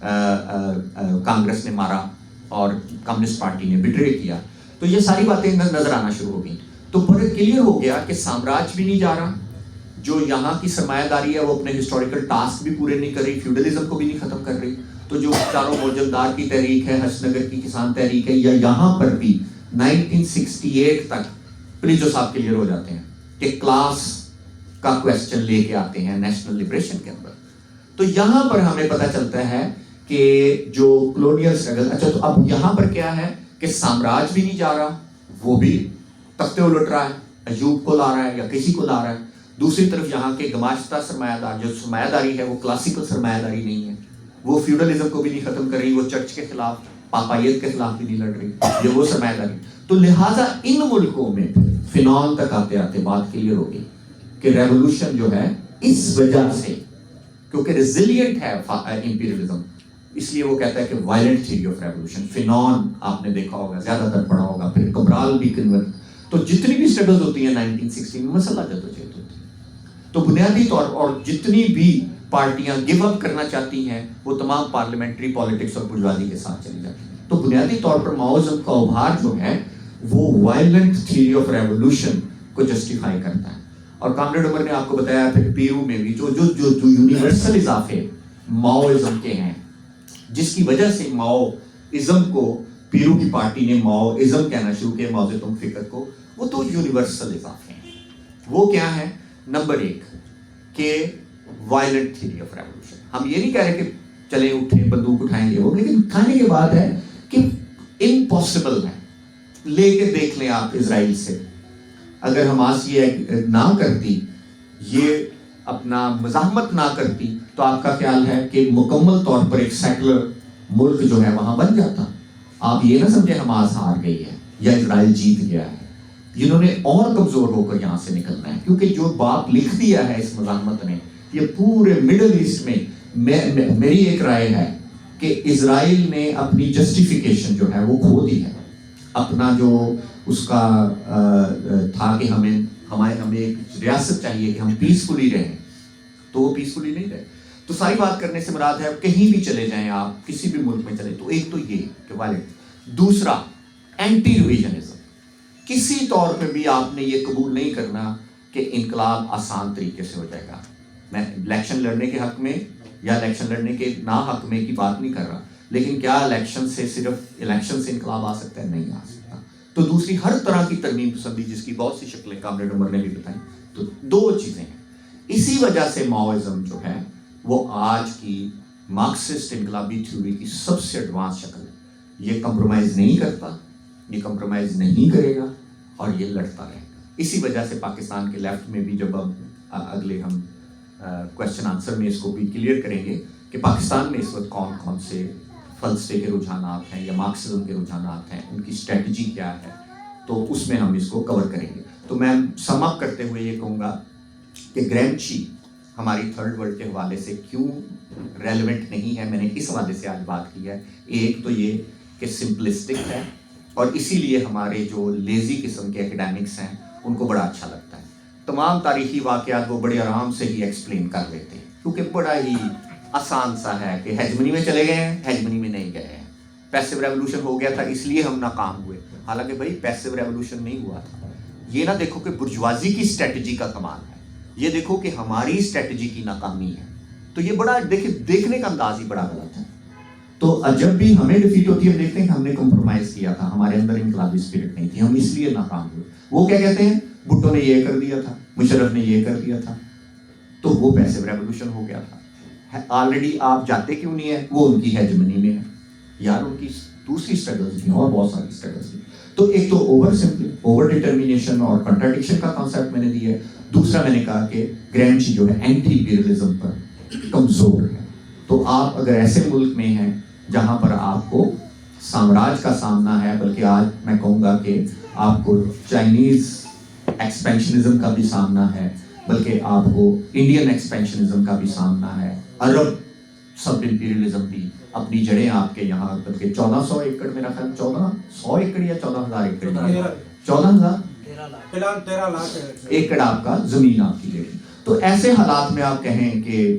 کانگریس نے مارا اور کمیونسٹ پارٹی نے بٹرے کیا. تو یہ ساری باتیں نظر آنا شروع ہو گئیں. تو بڑے کلیئر ہو گیا کہ سامراج بھی نہیں جا رہا, جو یہاں کی سرمایہ داری ہے وہ اپنے ہسٹوریکل ٹاسک بھی پورے نہیں کر رہی, فیوڈلزم کو بھی نہیں ختم کر رہی. تو جو چاروں موجودار کی تحریک ہے, حسن نگر کی کسان تحریک ہے, یا یہاں پر بھی 1968 تک پلیزو صاحب کلیئر ہو جاتے ہیں کہ کلاس کا کویسچن لے کے آتے ہیں نیشنل لبریشن کے اندر. تو یہاں پر ہمیں پتہ چلتا ہے کہ جو کلونیل سٹرگل, اچھا تو اب یہاں پر کیا ہے کہ سامراج بھی نہیں جا رہا, وہ بھی تختے الٹ رہا ہے, ایوب کو لا رہا ہے یا کسی کو لا رہا ہے. دوسری طرف یہاں کے گماشتہ سرمایہ دار, جو سرمایہ داری ہے وہ کلاسیکل سرمایہ داری نہیں ہے, وہ فیوڈلزم کو بھی نہیں ختم کر رہی, وہ چرچ کے خلاف, پاپائیت کے خلاف بھی نہیں لڑ رہی, یہ وہ سرمایہ داری. تو لہٰذا ان ملکوں میں فینال تک آتے آتے بات کلیئر ہوگی کہ ریولوشن جو ہے اس وجہ سے, کیونکہ ریزیلینٹ ہے امپیریلزم, اس لیے وہ کہتا ہے کہ وائلنٹ تھیوری آف ریولوشن. فینال آپ نے دیکھا ہوگا, زیادہ تر پڑھا ہوگا, پھر کبرال بھی کنورٹ. تو جتنی بھی اسٹرگلز ہوتی ہیں 1960 میں مسئلہ جدوجہد ہوتی ہے. تو بنیادی طور اور جتنی بھی پارٹیاں گیو اپ کرنا چاہتی ہیں وہ تمام پارلیمنٹری پالیٹکس اور برجوازی کے ساتھ چلی جاتی ہیں. تو بنیادی طور پر ماؤزم کا ابھار جو ہے وہ وائلنٹ تھیوری آف ریولوشن کو جسٹیفائی کرتا ہے. اور کامریڈ عمر نے آپ کو بتایا پھر پیرو میں بھی جو جو جو جو یونیورسل اضافے ماؤزم کے ہیں, جس کی وجہ سے ماؤزم کو پیرو کی پارٹی نے ماؤزم کہنا شروع کیا, ماؤ زیدونگ فکر کو, وہ تو یونیورسل اضافے ہیں. وہ کیا ہے؟ نمبر 1 کہ وائلنٹ تھیوری آف ریولوشن. ہم یہ نہیں کہہ رہے کہ چلیں اٹھیں بندوق اٹھائیں گے وہ, لیکن کہنے کے بعد ہے کہ امپاسبل ہے. لے کے دیکھ لیں آپ اسرائیل سے, اگر حماس یہ نہ کرتی, یہ اپنا مزاحمت نہ کرتی, تو آپ کا خیال ہے کہ مکمل طور پر ایک سیکولر ملک جو ہے وہاں بن جاتا. آپ یہ نہ سمجھے حماس ہار گئی ہے یا اسرائیل جیت گیا ہے, انہوں نے اور کمزور ہو کر یہاں سے نکلنا ہے. کیونکہ جو باپ لکھ دیا ہے اس مزاحمت نے, یہ پورے مڈل ایسٹ میں میری ایک رائے ہے کہ اسرائیل نے اپنی جسٹیفیکیشن جو ہے وہ کھو دی ہے. اپنا جو اس کا تھا کہ ہمیں ایک ریاست چاہیے کہ ہم پیسفلی رہیں, تو وہ پیسفلی نہیں رہے. تو ساری بات کرنے سے مراد ہے کہیں بھی چلے جائیں آپ, کسی بھی ملک میں چلے, تو ایک تو یہ کہ وائلنٹ. دوسرا اینٹی ریویژنزم. کسی طور پہ بھی آپ نے یہ قبول نہیں کرنا کہ انقلاب آسان طریقے سے ہو جائے گا. میں الیکشن لڑنے کے حق میں یا الیکشن لڑنے کے نا حق میں کی بات نہیں کر رہا, لیکن کیا الیکشن سے صرف الیکشن سے انقلاب آ سکتا ہے؟ نہیں آ سکتا. تو دوسری ہر طرح کی ترمیم پسندی, جس کی بہت سی شکلیں کامریڈ عمر نے بھی بتائیں, تو 2 چیزیں ہیں. اسی وجہ سے ماؤزم جو ہے وہ آج کی مارکسسٹ انقلابی تھیوری کی سب سے ایڈوانس شکل ہے. یہ کمپرومائز نہیں کرتا, یہ کمپرومائز نہیں کرے گا, اور یہ لڑتا رہے گا. اسی وجہ سے پاکستان کے لیفٹ میں بھی, جب اب اگلے ہم کویشچن آنسر میں اس کو بھی کلیئر کریں گے کہ پاکستان میں اس وقت کون کون سے فلسفے کے رجحانات ہیں یا مارکسزم کے رجحانات ہیں, ان کی اسٹریٹجی کیا ہے, تو اس میں ہم اس کو کور کریں گے. تو میں سم اپ کرتے ہوئے یہ کہوں گا کہ گریمچی ہماری تھرڈ ورلڈ کے حوالے سے کیوں ریلیونٹ نہیں ہے, میں نے اس حوالے سے آج بات کی ہے. ایک تو یہ کہ سمپلسٹک ہے, اور اسی لیے ہمارے جو لیزی قسم کے ایکیڈیمکس ہیں ان کو بڑا اچھا لگتا ہے. تمام تاریخی واقعات وہ بڑے آرام سے ہی ایکسپلین کر لیتے ہیں, کیونکہ بڑا ہی آسان سا ہے کہ ہیجمنی میں چلے گئے ہیں, ہیجمنی میں نہیں گئے ہیں. پیسو ریولوشن ہو گیا تھا اس لیے ہم ناکام ہوئے, حالانکہ بھائی پیسو ریولوشن نہیں ہوا تھا. یہ نہ دیکھو کہ برجوازی کی اسٹریٹجی کا کمال ہے, یہ دیکھو کہ ہماری اسٹریٹجی کی ناکامی ہے. تو یہ بڑا دیکھنے کا انداز ہی بڑا غلط ہے. تو جب بھی ہمیں ڈیفیٹ ہوتی ہے ہم دیکھتے ہیں کہ ہم نے کمپرومائز کیا تھا, ہمارے اندر انقلابی اسپرٹ نہیں تھی, ہم اس لیے ناکام ہوئے. وہ کیا کہتے ہیں, بھٹو نے یہ کر دیا تھا, مشرف نے یہ کر دیا تھا, تو وہ پیسو ریولوشن ہو گیا تھا. آلریڈی آپ جاتے کیوں نہیں ہیں, وہ ان کی ہیجمنی میں ہے. یار ان کی دوسری اسٹرگلز بھی اور بہت ساری اسٹرگلز بھی. تو ایک تو اوور ڈٹرمینیشن اور کنٹراڈکشن کا کانسیپٹ میں نے دیا ہے. دوسرا میں نے کہا کہ گریمچی جو ہے اینٹی امپیریلزم پر کمزور ہے. تو آپ اگر ایسے ملک میں ہیں جہاں پر آپ کو سامراج کا سامنا ہے, بلکہ آج میں کہوں گا کہ آپ کو چائنیز ایکسپینشنزم کا بھی سامنا ہے, بلکہ آپ کو انڈین ایکسپینشنزم کا بھی سامنا ہے, عرب سب امپیریلزم بھی اپنی جڑیں آپ کے یہاں, بلکہ 1400 ایکڑ میرا خیال 1400 ایکڑ یا 14,000 ایکڑ, 13,000 ایکڑ آپ کا زمین آپ کی جڑیں. تو ایسے حالات میں آپ کہیں کہ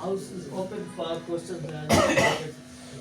House is open for questions and answers.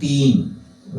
3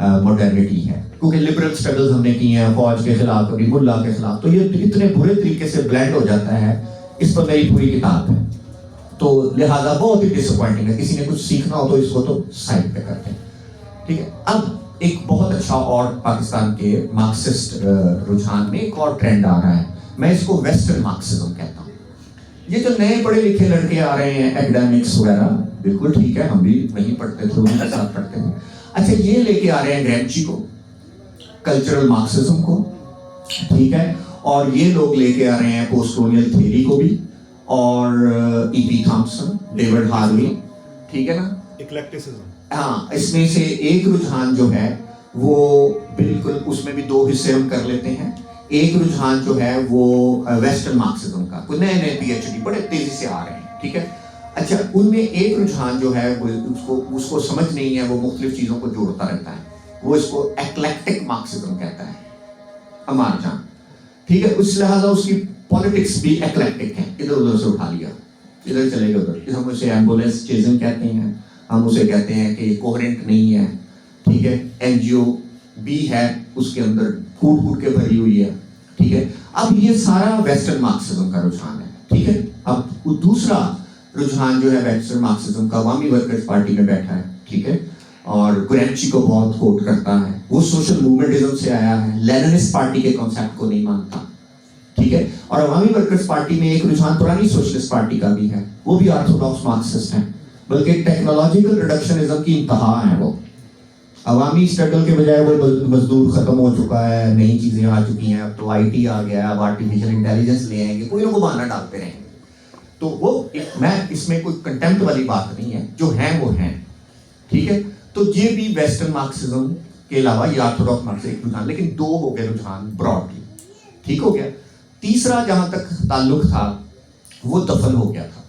modernity ہے, کیونکہ لبرل اسٹرگلز ہم نے کی ہیں فوج کے خلاف, کبھی ملا کے خلاف, تو یہ اتنے برے طریقے سے بلینڈ ہو جاتا ہے. اس پر میری پوری کتاب ہے, تو لہٰذا بہت ہی ڈس اپوائنٹنگ ہے. کسی نے کچھ سیکھنا ہو تو اس کو تو سائڈ پہ کرتے ہیں, ٹھیک ہے. اب ایک بہت اچھا اور پاکستان کے مارکسسٹ رجحان میں ایک اور ٹرینڈ آ رہا ہے, میں اس کو ویسٹرن مارکسزم کہتا ہوں. یہ جو نئے پڑھے لکھے لڑکے آ رہے ہیں ایکڈیمکس وغیرہ, بالکل ٹھیک ہے, ہم بھی وہیں پڑھتے تھے, انہیں کے ساتھ پڑھتے ہیں. اچھا, یہ لے کے آ رہے ہیں گرامچی کو, کلچرل مارکسزم کو, ٹھیک ہے, اور یہ لوگ لے کے آ رہے ہیں پوسٹ کولونیل تھیوری کو بھی, اور ای پی تھامسن, ڈیوڈ ہاروی, ٹھیک ہے نا, ایکلیکٹسزم. ہاں, اس میں سے ایک رجحان جو ہے وہ بالکل, اس میں بھی دو حصے ہم کر لیتے ہیں. ایک رجحان جو ہے وہ ویسٹرن مارکسزم کا, کوئی نئے نئے پی ایچ ڈی بڑے تیزی سے آ رہے ہیں, ٹھیک ہے. اچھا, ان میں ایک رجحان جو ہے وہ اس کو سمجھ نہیں ہے, وہ مختلف چیزوں کو جوڑتا رہتا ہے, وہ اس کو ایکلیکٹک مارکسزم کہتا ہے, امار جان, ٹھیک ہے. اس لہٰذا اس کی پالیٹکس بھی ایکلیکٹک ہے, ادھر ادھر سے اٹھا لیا, ادھر چلے گئے ادھر. ہم اسے ایمبولینس چیزنگ کہتے ہیں, ہم اسے کہتے ہیں کہ یہ کوہرنٹ نہیں ہے, ٹھیک ہے. این جی او بھی ہے, اس کے اندر پھوٹ پھوٹ کے بھری ہوئی ہے, ٹھیک ہے. اب یہ سارا ویسٹرن مارکسزم کا رجحان ہے, ٹھیک ہے. اب دوسرا رجحان جو ہے ویسٹرن مارکسزم کا, عوامی ورکرز پارٹی میں بیٹھا ہے, ٹھیک ہے, اور گرامچی کو بہت کوٹ کرتا ہے. وہ سوشل موومنٹزم سے آیا ہے, لیننسٹ پارٹی کے کانسیپٹ کو نہیں مانتا, ٹھیک ہے. اور عوامی ورکرز پارٹی میں ایک رجحان پرانی سوشلسٹ پارٹی کا بھی ہے, وہ بھی آرتھوڈاکس مارکسسٹ ہیں, بلکہ ٹیکنالوجیکل ریڈکشنزم کی انتہا ہے. وہ عوامی اسٹرگل کے بجائے وہ مزدور ختم ہو چکا ہے, نئی چیزیں آ چکی ہیں, اب تو آئی ٹی آ گیا ہے, اب آرٹیفیشل انٹیلیجنس لے آئیں گے, کوئی نہ کوئی بہانہ ڈالتے رہیں گے. تو وہ میں اس میں کوئی کنٹمپٹ والی بات نہیں ہے, جو ہیں وہ ہیں, ٹھیک ہے. تو یہ بھی ویسٹرن مارکسزم کے علاوہ یہ آرتھوڈاکس مارکسزم ایک رجحان, لیکن دو ہو گئے رجحان براڈلی, ٹھیک ہو گیا. تیسرا جہاں تک تعلق تھا وہ دفن ہو گیا تھا,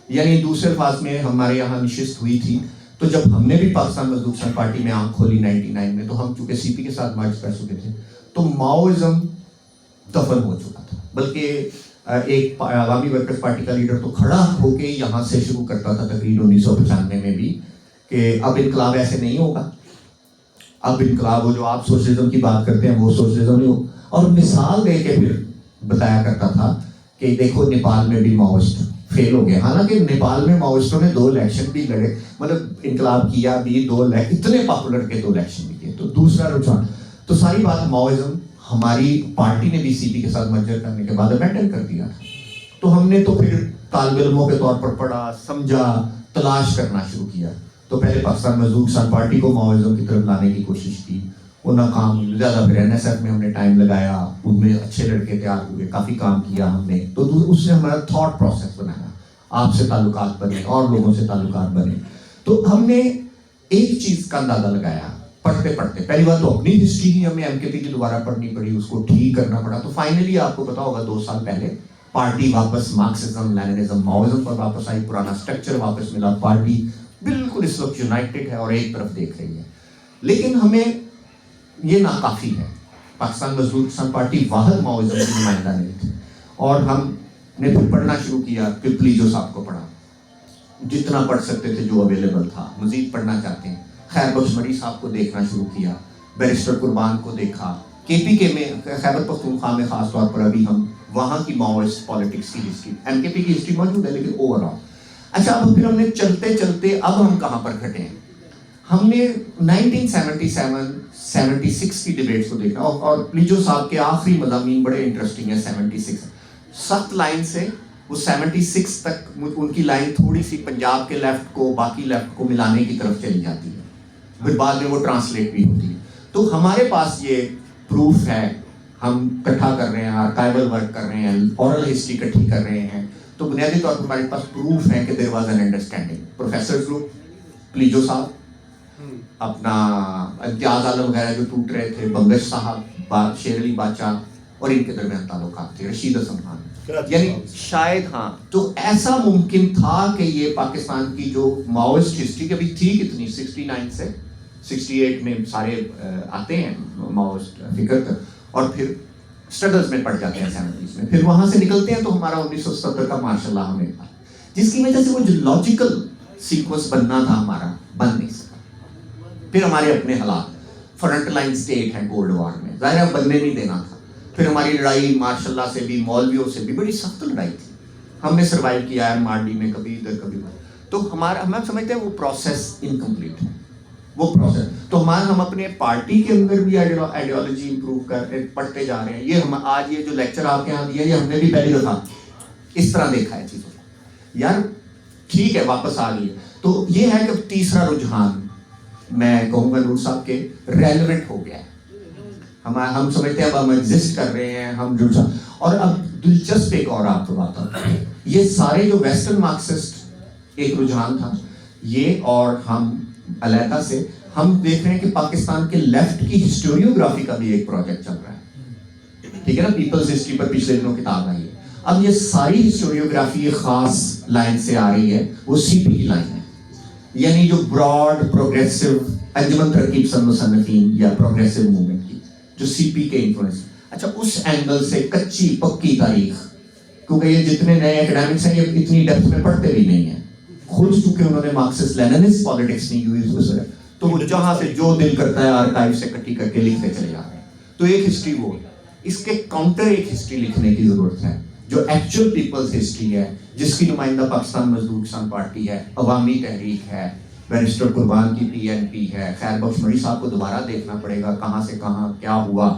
یعنی دوسرے الفاظ میں ہمارے یہاں نشست ہوئی تھی, تو جب ہم نے بھی پاکستان مزدور کسان پارٹی میں آنکھ کھولی 99 میں, تو ہم چونکہ سی پی کے ساتھ مرج کر چکے تھے, تو ماؤزم دفن ہو چکا تھا. بلکہ ایک عوامی ورکرز پارٹی کا لیڈر تو کھڑا ہو کے یہاں سے شروع کرتا تھا تقریر 1995 میں بھی, کہ اب انقلاب ایسے نہیں ہوگا, اب انقلاب وہ جو آپ سوشلزم کی بات کرتے ہیں وہ سوشلزم نہیں ہو. اور مثال دے کے پھر بتایا کرتا تھا کہ دیکھو نیپال میں بھی ماؤسٹ فیل ہو گئے, حالانکہ نیپال میں ماؤسٹوں نے 2 الیکشن بھی لڑے, مطلب انقلاب کیا بھی, 2 اتنے پاپولر کے 2 الیکشن بھی کیے. تو دوسرا رجحان, تو ساری بات ماؤزم ہماری پارٹی نے بی سی پی کے ساتھ مرجر کرنے کے بعد ابینڈن کر دیا تھا. تو ہم نے تو پھر طالب علموں کے طور پر پڑھا, سمجھا, تلاش کرنا شروع کیا. تو پہلے پاکستان مزدور کسان پارٹی کو ماؤزم کی طرف لانے کی کوشش کی, وہ ناکام ہوئی. زیادہ پھر این ایس ایف میں ہم نے ٹائم لگایا, ان میں اچھے لڑکے تیار ہوئے, کافی کام کیا ہم نے. تو اس نے ہمارا تھاٹ پروسیس بنایا, آپ سے تعلقات بنے اور لوگوں سے تعلقات بنے. تو ہم نے ایک چیز کا اندازہ لگایا پڑھتے پڑھتے. پہلی بات تو اپنی ہسٹری ہی ہمیں ایم کے پی کی دوبارہ پڑھنی پڑی, اس کو ٹھیک کرنا پڑا. تو فائنلی آپ کو پتا ہوگا 2 سال پہلے پارٹی واپس مارکسزم, لیننزم, ماؤزم پر واپس آئی, پرانا سٹرکچر واپس ملا. پارٹی بالکل اس وقت یونائٹڈ ہے اور ایک طرف دیکھ رہی ہے. لیکن ہمیں یہ ناکافی ہے. پاکستان مزدور کسان پارٹی واحد ماؤزم کی نمائندہ نہیں تھی, اور ہم نے پھر پڑھنا شروع کیا. پپلیجو صاحب کو پڑھا, جتنا پڑھ سکتے تھے جو اویلیبل تھا. مزید پڑھنا چاہتے ہیں, خیر بخش مری صاحب کو دیکھنا شروع کیا, بیرسٹر قربان کو دیکھا. کے پی کے میں, خیبر پختونخوا میں خاص طور پر ابھی ہم وہاں کی ماؤسٹ پالیٹکس کی ہسٹری, ایم کے پی کی ہسٹری موجود ہے لیکن اوور آل. اچھا, اب پھر ہم نے چلتے چلتے اب ہم کہاں پر کھٹے ہیں. ہم نے 1977-76 کی ڈیبیٹس کو دیکھا, اور پلیجو صاحب کے آخری مضامین بڑے انٹرسٹنگ ہیں. 76 سخت لائن سے وہ 76 تک ان کی لائن تھوڑی سی پنجاب کے لیفٹ کو باقی لیفٹ کو ملانے کی طرف چلی جاتی ہے, پھر بعد میں وہ ٹرانسلیٹ بھی ہوتی ہے. تو ہمارے پاس یہ پروف ہے, ہم اکٹھا کر رہے ہیں, آرکائیول ورک کر رہے ہیں, اورل ہسٹری اکٹھی کر رہے ہیں. تو بنیادی طور پر ہمارے پاس پروف ہے کہ there was an understanding. Professor group, Palijo صاحب, اپنا امتیاز عالم وغیرہ جو ٹوٹ رہے تھے, بنگش صاحب, شیر علی بادشاہ, اور ان کے درمیان تعلقات تھے, رشید حسن خان. یعنی شاید ہاں, تو ایسا ممکن تھا کہ یہ پاکستان کی جو ماؤسٹ ہسٹری کبھی تھی کتنی, 69 سے 68 میں سارے آتے ہیں ماؤسٹ فکر کر, اور پھر اسٹرگلز میں پڑ جاتے ہیں 70s میں, پھر وہاں سے نکلتے ہیں. تو ہمارا 1970 کا ماشاء اللہ ہمیں تھا, جس کی وجہ سے وہ جو لاجیکل سیکوینس بننا تھا ہمارا بن نہیں سکا. پھر ہمارے اپنے حالات, فرنٹ لائن اسٹیٹ ہیں کولڈ وار میں, ظاہر ہے بننے نہیں دینا تھا. پھر ہماری لڑائی ماشاء اللہ سے بھی, مولویوں سے بھی بڑی سخت لڑائی تھی, ہم نے سروائیو کیا ہے مارڈی میں, کبھی ادھر کبھی ادھر. تو ہمارا ہم سمجھتے ہیں وہ پروسیس انکمپلیٹ ہے, وہ پروسیس. تو ہم اپنے پارٹی کے اندر بھی آئیڈیالوجی امپروو کر رہے ہیں, پڑھتے جا رہے ہیں. یہ ہم آج یہ جو لیکچر آپ کے یہاں دیا, یہ ہم نے بھی پہلی دفعہ اس طرح دیکھا ہے چیزوں کو. یار ٹھیک ہے واپس آ گئی ہے. تو یہ ہے کہ تیسرا رجحان میں کہوں گا نور صاحب کے ریلیونٹ ہو گیا ہے. ہم سمجھتے ہیں اب ہم ایگزسٹ کر رہے ہیں, ہم جڑ. اور اب دلچسپ ایک اور آپ کو بات ہے, یہ سارے جو ویسٹرن مارکسسٹ ایک رجحان تھا یہ, اور ہم علیحدہ سے ہم دیکھ رہے ہیں کہ پاکستان کے لیفٹ کی ہسٹوریوگرافی کا بھی ایک پروجیکٹ چل رہا ہے, ٹھیک ہے نا, پیپلز ہسٹری پر پچھلے دنوں کتاب آئی ہے. اب یہ ساری ہسٹوریوگرافی ایک خاص لائن سے آ رہی ہے, وہ سی پی کی لائن ہے, یعنی جو براڈ پروگریسو انجمن ترکیب مصنفین یا پروگریسو موومنٹ کی جو سی پی کے انفلوئنس. اچھا اس اینگل سے کچی پکی تاریخ, کیونکہ یہ جتنے نئے اکیڈمکس ہیں یہ اتنی ڈیپتھ میں پڑھتے بھی نہیں ہیں خود, چونکہ انہوں نے مارکسسٹ لیننسٹ پالیٹکس نہیں یوز کی, تو وہ جہاں سے جو دل کرتا ہے آرکائیو سے کٹی کر کے لکھتے چلے جا رہے ہیں. تو ایک ہسٹری وہ, اس کے کاؤنٹر ایک ہسٹری لکھنے کی ضرورت ہے جو ایکچوئل پیپلز ہسٹری ہے, جس کی نمائندہ پاکستان مزدور کسان پارٹی ہے, عوامی تحریک ہے, بیرسٹر قربان کی پی این پی ہے, خیر بخش مری صاحب کو دوبارہ دیکھنا پڑے گا کہاں سے کہاں کیا ہوا.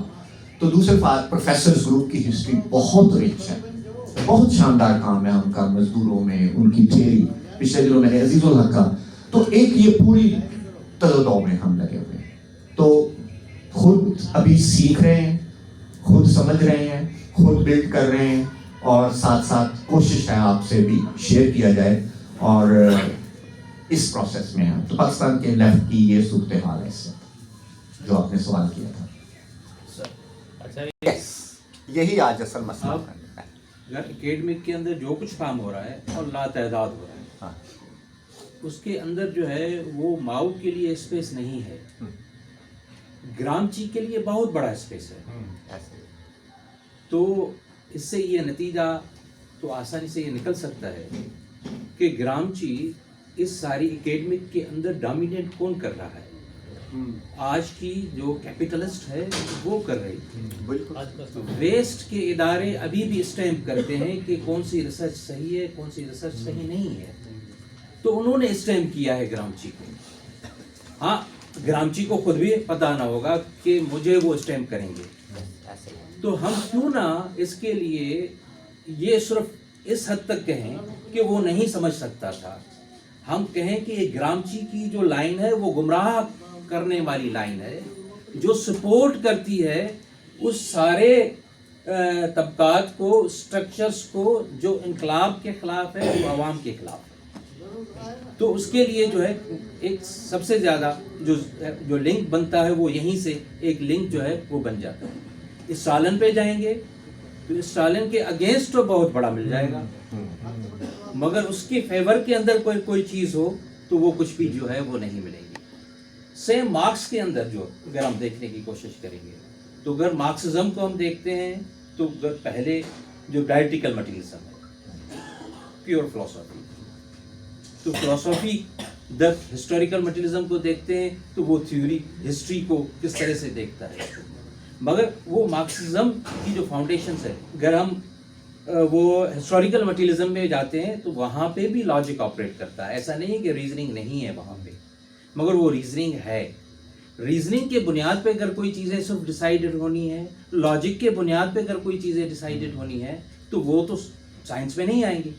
تو دوسرے بات پروفیسرز گروپ کی ہسٹری بہت رچ ہے, بہت شاندار کام ہے ان کا مزدوروں میں, ان کی تھیوری. پچھلے دنوں میں نے عزیز الحق کا, تو ایک یہ پوری تدو میں ہم لگے ہوئے ہیں. تو خود ابھی سیکھ رہے ہیں, خود سمجھ رہے ہیں, خود بلڈ کر رہے ہیں, اور ساتھ ساتھ کوشش ہے آپ سے بھی شیئر کیا جائے. اور اس پروسیس میں ہم تو پاکستان کے لیفٹ کی یہ صورتحال ہے, اس سے جو آپ نے سوال کیا تھا. یہی آج اصل مسئلہ ہے. اکیڈمک کے اندر جو کچھ کام ہو رہا ہے اور لا تعداد ہو رہا ہے, اس کے اندر جو ہے وہ ماؤ کے لیے اسپیس نہیں ہے, گرامچی کے لیے بہت بڑا اسپیس ہے. تو اس سے یہ نتیجہ تو آسانی سے یہ نکل سکتا ہے کہ گرامچی اس ساری اکیڈمک کے اندر ڈومینیٹ کون کر رہا ہے. آج کی جو کیپٹلسٹ ہے وہ کر رہی ہے. ویسٹ کے ادارے ابھی بھی اسٹیمپ کرتے ہیں کہ کون سی ریسرچ صحیح ہے, کون سی ریسرچ صحیح نہیں ہے. تو انہوں نے اسٹیمپ کیا ہے گرامچی کو. ہاں گرامچی کو خود بھی پتہ نہ ہوگا کہ مجھے وہ اسٹیمپ کریں گے. تو ہم کیوں نہ اس کے لیے یہ صرف اس حد تک کہیں کہ وہ نہیں سمجھ سکتا تھا, ہم کہیں کہ یہ گرامچی کی جو لائن ہے وہ گمراہ کرنے والی لائن ہے, جو سپورٹ کرتی ہے اس سارے طبقات کو, اسٹرکچرز کو جو انقلاب کے خلاف ہے, جو عوام کے خلاف ہے. تو اس کے لیے جو ہے ایک سب سے زیادہ جو لنک بنتا ہے وہ یہیں سے ایک لنک جو ہے وہ بن جاتا ہے. اسٹالن پہ جائیں گے تو اسٹالن کے اگینسٹ تو بہت بڑا مل جائے گا, مگر اس کے فیور کے اندر کوئی چیز ہو تو وہ کچھ بھی جو ہے وہ نہیں ملے گی. سیم مارکس کے اندر جو اگر ہم دیکھنے کی کوشش کریں گے تو اگر مارکسزم کو ہم دیکھتے ہیں تو پہلے جو ڈائیٹیکل مٹیریلزم ہے, پیور فلسفی, تو فلسفی جب ہسٹوریکل مٹیریلزم کو دیکھتے ہیں تو وہ تھیوری ہسٹری کو کس طرح سے دیکھتا ہے. مگر وہ مارکسزم کی جو فاؤنڈیشنز ہے, اگر ہم وہ ہسٹوریکل مٹیریلزم میں جاتے ہیں تو وہاں پہ بھی لاجک آپریٹ کرتا ہے. ایسا نہیں کہ ریزننگ نہیں ہے وہاں پہ, مگر وہ ریزننگ ہے. ریزننگ کے بنیاد پہ اگر کوئی چیزیں صرف ڈیسائیڈڈ ہونی ہے, لاجک کے بنیاد پہ اگر کوئی چیزیں ڈیسائیڈڈ ہونی ہے تو وہ تو سائنس میں نہیں آئیں گی,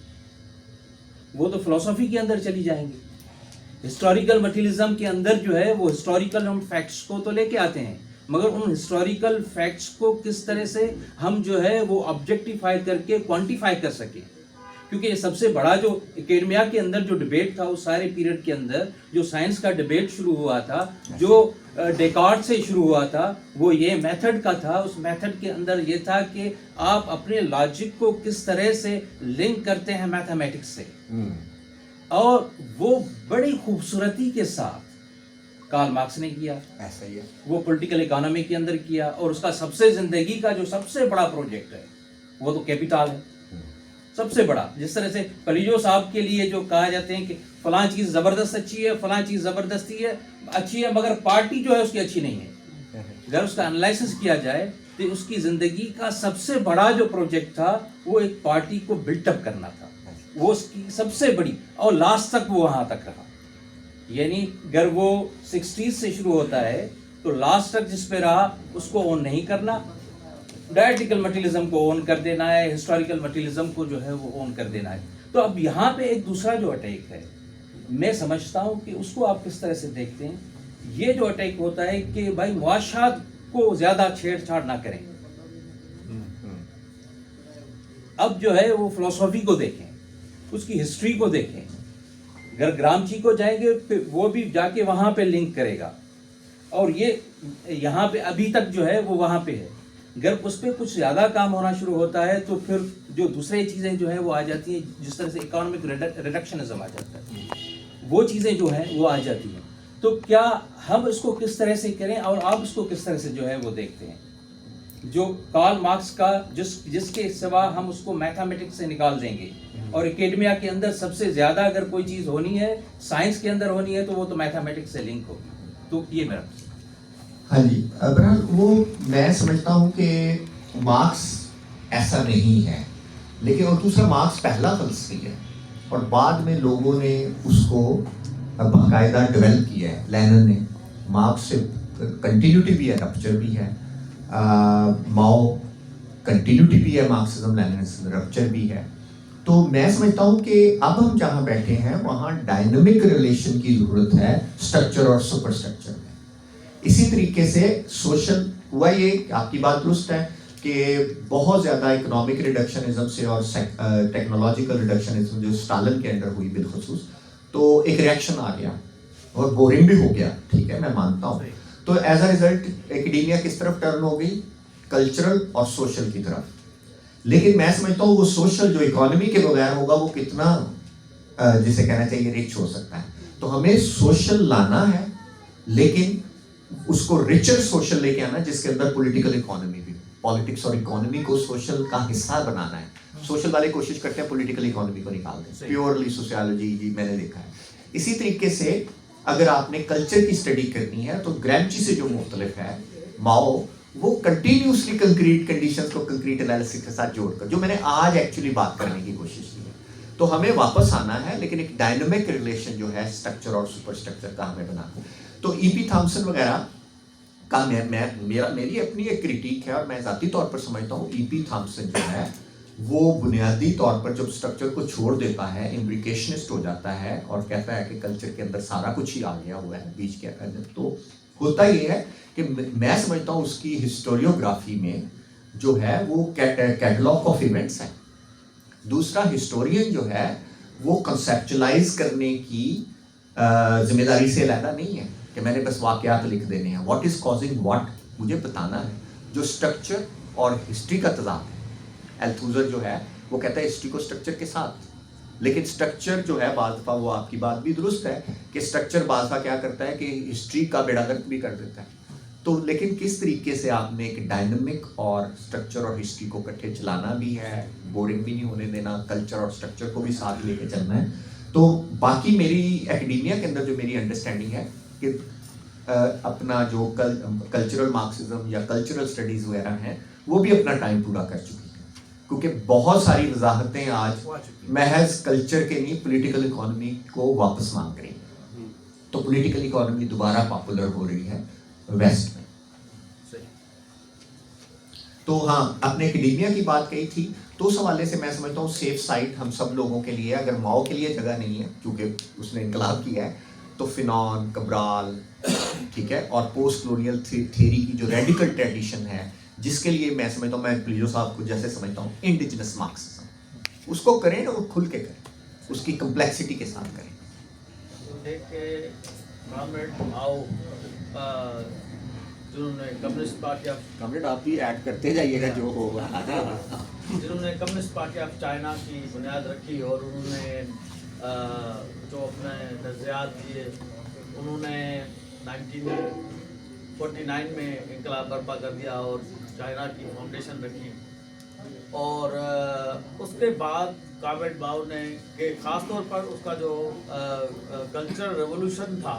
وہ تو فلسفی کے اندر چلی جائیں گی. ہسٹوریکل مٹیریلزم کے اندر جو ہے وہ ہسٹوریکل ہم فیکٹس کو تو لے کے آتے ہیں, مگر ان ہسٹوریکل فیکٹس کو کس طرح سے ہم جو ہے وہ آبجیکٹیفائی کر کے کوانٹیفائی کر سکیں. کیونکہ یہ سب سے بڑا جو اکیڈمیا کے اندر جو ڈیبیٹ تھا اس سارے پیریڈ کے اندر, جو سائنس کا ڈیبیٹ شروع ہوا تھا, جو ڈیکارٹ سے شروع ہوا تھا, وہ یہ میتھڈ کا تھا. اس میتھڈ کے اندر یہ تھا کہ آپ اپنے لاجک کو کس طرح سے لنک کرتے ہیں میتھمیٹکس سے, اور وہ بڑی خوبصورتی کے ساتھ کارل مارکس نے کیا. ایسا ہی ہے, وہ پولیٹیکل اکانومی کے اندر کیا, اور اس کا سب سے زندگی کا جو سب سے بڑا پروجیکٹ ہے وہ تو کیپیٹال ہے, سب سے بڑا. جس طرح سے کلیجو صاحب کے لیے جو کہا جاتے ہیں کہ فلاں چیز زبردست اچھی ہے, فلاں چیز زبردستی ہے اچھی ہے, مگر پارٹی جو ہے اس کی اچھی نہیں ہے, اگر اس کا انالائسس کیا جائے تو اس کی زندگی کا سب سے بڑا جو پروجیکٹ تھا وہ ایک پارٹی کو بلٹ اپ کرنا تھا، وہ اس کی سب سے بڑی، اور لاسٹ تک وہ وہاں تک رہا. یعنی اگر وہ 60s سے شروع ہوتا ہے تو لاسٹ تک جس پہ رہا اس کو اون نہیں کرنا، ڈائیٹیکل مٹیریلزم کو اون کر دینا ہے، ہسٹوریکل مٹیریلزم کو جو ہے وہ اون کر دینا ہے. تو اب یہاں پہ ایک دوسرا جو اٹیک ہے، میں سمجھتا ہوں کہ اس کو آپ کس طرح سے دیکھتے ہیں. یہ جو اٹیک ہوتا ہے کہ بھائی معاشات کو زیادہ چھیڑ چھاڑ نہ کریں. اب جو ہے وہ فلسفی کو دیکھیں، اس کی ہسٹری کو دیکھیں. اگر گرامچی کو جائیں گے پھر وہ بھی جا کے وہاں پہ لنک کرے گا، اور یہ یہاں پہ ابھی تک جو ہے وہ وہاں پہ ہے. اگر اس پہ کچھ زیادہ کام ہونا شروع ہوتا ہے تو پھر جو دوسرے چیزیں جو ہیں وہ آ جاتی ہیں، جس طرح سے اکانومک ریڈکشنزم آ جاتا ہے، وہ چیزیں جو ہیں وہ آ جاتی ہیں. تو کیا ہم اس کو کس طرح سے کریں، اور آپ اس کو کس طرح سے جو ہے وہ دیکھتے ہیں؟ جو کارل مارکس کا جس کے سوا ہم اس کو میتھمیٹکس سے نکال دیں گے، اور اکیڈمیا کے اندر سب سے زیادہ اگر کوئی چیز ہونی ہے سائنس کے اندر ہونی ہے تو وہ تو میتھمیٹکس سے لنک ہوگی. تو یہ میرا. ہاں جی، بہرحال وہ میں سمجھتا ہوں کہ مارکس ایسا نہیں ہے، لیکن اور دوسرا مارکس پہلا فلسفی ہے، اور بعد میں لوگوں نے اس کو باقاعدہ ڈیولپ کیا ہے. لینن نے مارکس سے کنٹینیوٹی بھی ہے، رپچر بھی ہے. ماؤ کنٹینیوٹی بھی ہے، مارکسزم لیننزم رپچر بھی ہے. تو میں سمجھتا ہوں کہ اب ہم جہاں بیٹھے ہیں وہاں ڈائنامک ریلیشن کی ضرورت ہے اسٹرکچر اور سپر اسٹرکچر میں. اسی طریقے سے سوشل ہوا یہ کہ آپ کی بات درست ہے کہ بہت زیادہ اکنامک ریڈکشنزم سے اور ٹیکنالوجیکل ریڈکشنزم جو اسٹالن کے اندر ہوئی بالخصوص، تو ایک ریئیکشن آ گیا اور بورنگ بھی ہو گیا. ٹھیک ہے، میں مانتا ہوں. تو ایز اے ریزلٹ ایکڈیمیا کس طرف ٹرن ہو گئی؟ کلچرل اور سوشل کی طرف. لیکن میں سمجھتا ہوں وہ سوشل جو اکانومی کے بغیر ہوگا وہ کتنا جسے کہنا چاہیے ریچ ہو سکتا ہے. تو ہمیں سوشل لانا ہے، لیکن اس کو ریچر سوشل لے کے آنا جس کے اندر پولیٹیکل اکانومی بھی، پالیٹکس اور اکانومی کو سوشل کا حصہ بنانا ہے. سوشل والے کوشش کرتے ہیں پولیٹیکل اکانومی کو نکال دیں، پیورلی سوشیالوجی جی میں نے دیکھا ہے. اسی طریقے سے اگر آپ نے کلچر کی اسٹڈی کرنی ہے تو گرامچی سے جو مختلف ہے ماؤ، وہ کنٹینیوسلی کنکریٹ کنڈیشنز کو کنکریٹ انالیسس کے ساتھ جوڑ کر، جو میں نے آج ایکچولی بات کرنے کی کوشش کی ہے. تو ہمیں واپس آنا ہے، لیکن ایک ڈائنامک ریلیشن جو ہے اسٹرکچر اور سپر اسٹرکچر کا ہمیں بنانا. تو ای پی تھامسن وغیرہ کا میری اپنی ایک کریٹیک ہے، اور میں ذاتی طور پر سمجھتا ہوں ای پی تھامسن جو ہے وہ بنیادی طور پر جب اسٹرکچر کو چھوڑ دیتا ہے امپلیکیشنسٹ ہو جاتا ہے اور کہتا ہے کہ کلچر کے اندر سارا کچھ ہی آ گیا ہوا ہے بیچ کے اندر. تو ہوتا یہ ہے کہ میں سمجھتا ہوں اس کی ہسٹوریوگرافی میں جو ہے وہ کیٹلاگ آف ایونٹس ہے. دوسرا ہسٹورین جو ہے وہ کنسیپچلائز کرنے کی ذمہ داری سے علیحدہ نہیں ہے کہ میں نے بس واقعات لکھ دینے ہیں. واٹ از کازنگ واٹ مجھے بتانا ہے. جو اسٹرکچر اور ہسٹری کا تضاد ہے، التھوزر جو ہے وہ کہتا ہے ہسٹری کو اسٹرکچر کے ساتھ، لیکن اسٹرکچر جو ہے بعض دفعہ، وہ آپ کی بات بھی درست ہے کہ اسٹرکچر بعض دفعہ کیا کرتا ہے کہ ہسٹری کا بیڑا گرک بھی کر دیتا ہے. تو لیکن کس طریقے سے آپ نے ایک ڈائنامک اور اسٹرکچر اور ہسٹری کو اکٹھے چلانا بھی ہے، بورنگ بھی نہیں ہونے دینا، کلچر اور اسٹرکچر کو بھی ساتھ لے کے چلنا ہے. تو باقی میری ایکڈیمیا کے اندر جو میری انڈرسٹینڈنگ ہے کہ اپنا جو کلچرل مارکسزم یا کلچرل اسٹڈیز وغیرہ ہیں وہ بھی اپنا ٹائم پورا کر چکی ہیں، کیونکہ بہت ساری وضاحتیں آج محض کلچر کے نہیں پولیٹیکل اکانومی کو واپس مانگ رہی ہیں. تو پولیٹیکل اکانومی دوبارہ پاپولر ہو رہی ہے ویسٹ میں. تو ہاں، اپنے ایکڈیمیا کی بات کہی تھی، تو اس حوالے سے میں سمجھتا ہوں سیف سائٹ ہم سب لوگوں کے لیے، اگر ماؤ کے لیے جگہ نہیں ہے کیونکہ اس نے انقلاب کیا ہے، تو فینون، کبرال، ٹھیک ہے، اور پوسٹ کلونیل تھیوری کی جو ریڈیکل ٹریڈیشن ہے، جس کے لیے میں سمجھتا ہوں، میں پلیزو صاحب کو جیسے سمجھتا ہوں انڈیجنس مارکسزم، اس کو کریں اور کھل کے کریں، اس کی کمپلیکسٹی کے ساتھ کریں. جنہوں نے کمیونسٹ پارٹی آف کامریڈ آپ بھی ایڈ کرتے جائیے گا جو ہوگا. جنہوں نے کمیونسٹ پارٹی آف چائنا کی بنیاد رکھی اور انہوں نے جو اپنے نظریات دیے، انہوں نے 1949 میں انقلاب برپا کر دیا اور چائنا کی فاؤنڈیشن رکھی. اور اس کے بعد کامریڈ ماؤ نے کہ خاص طور پر اس کا جو کلچرل ریولوشن تھا،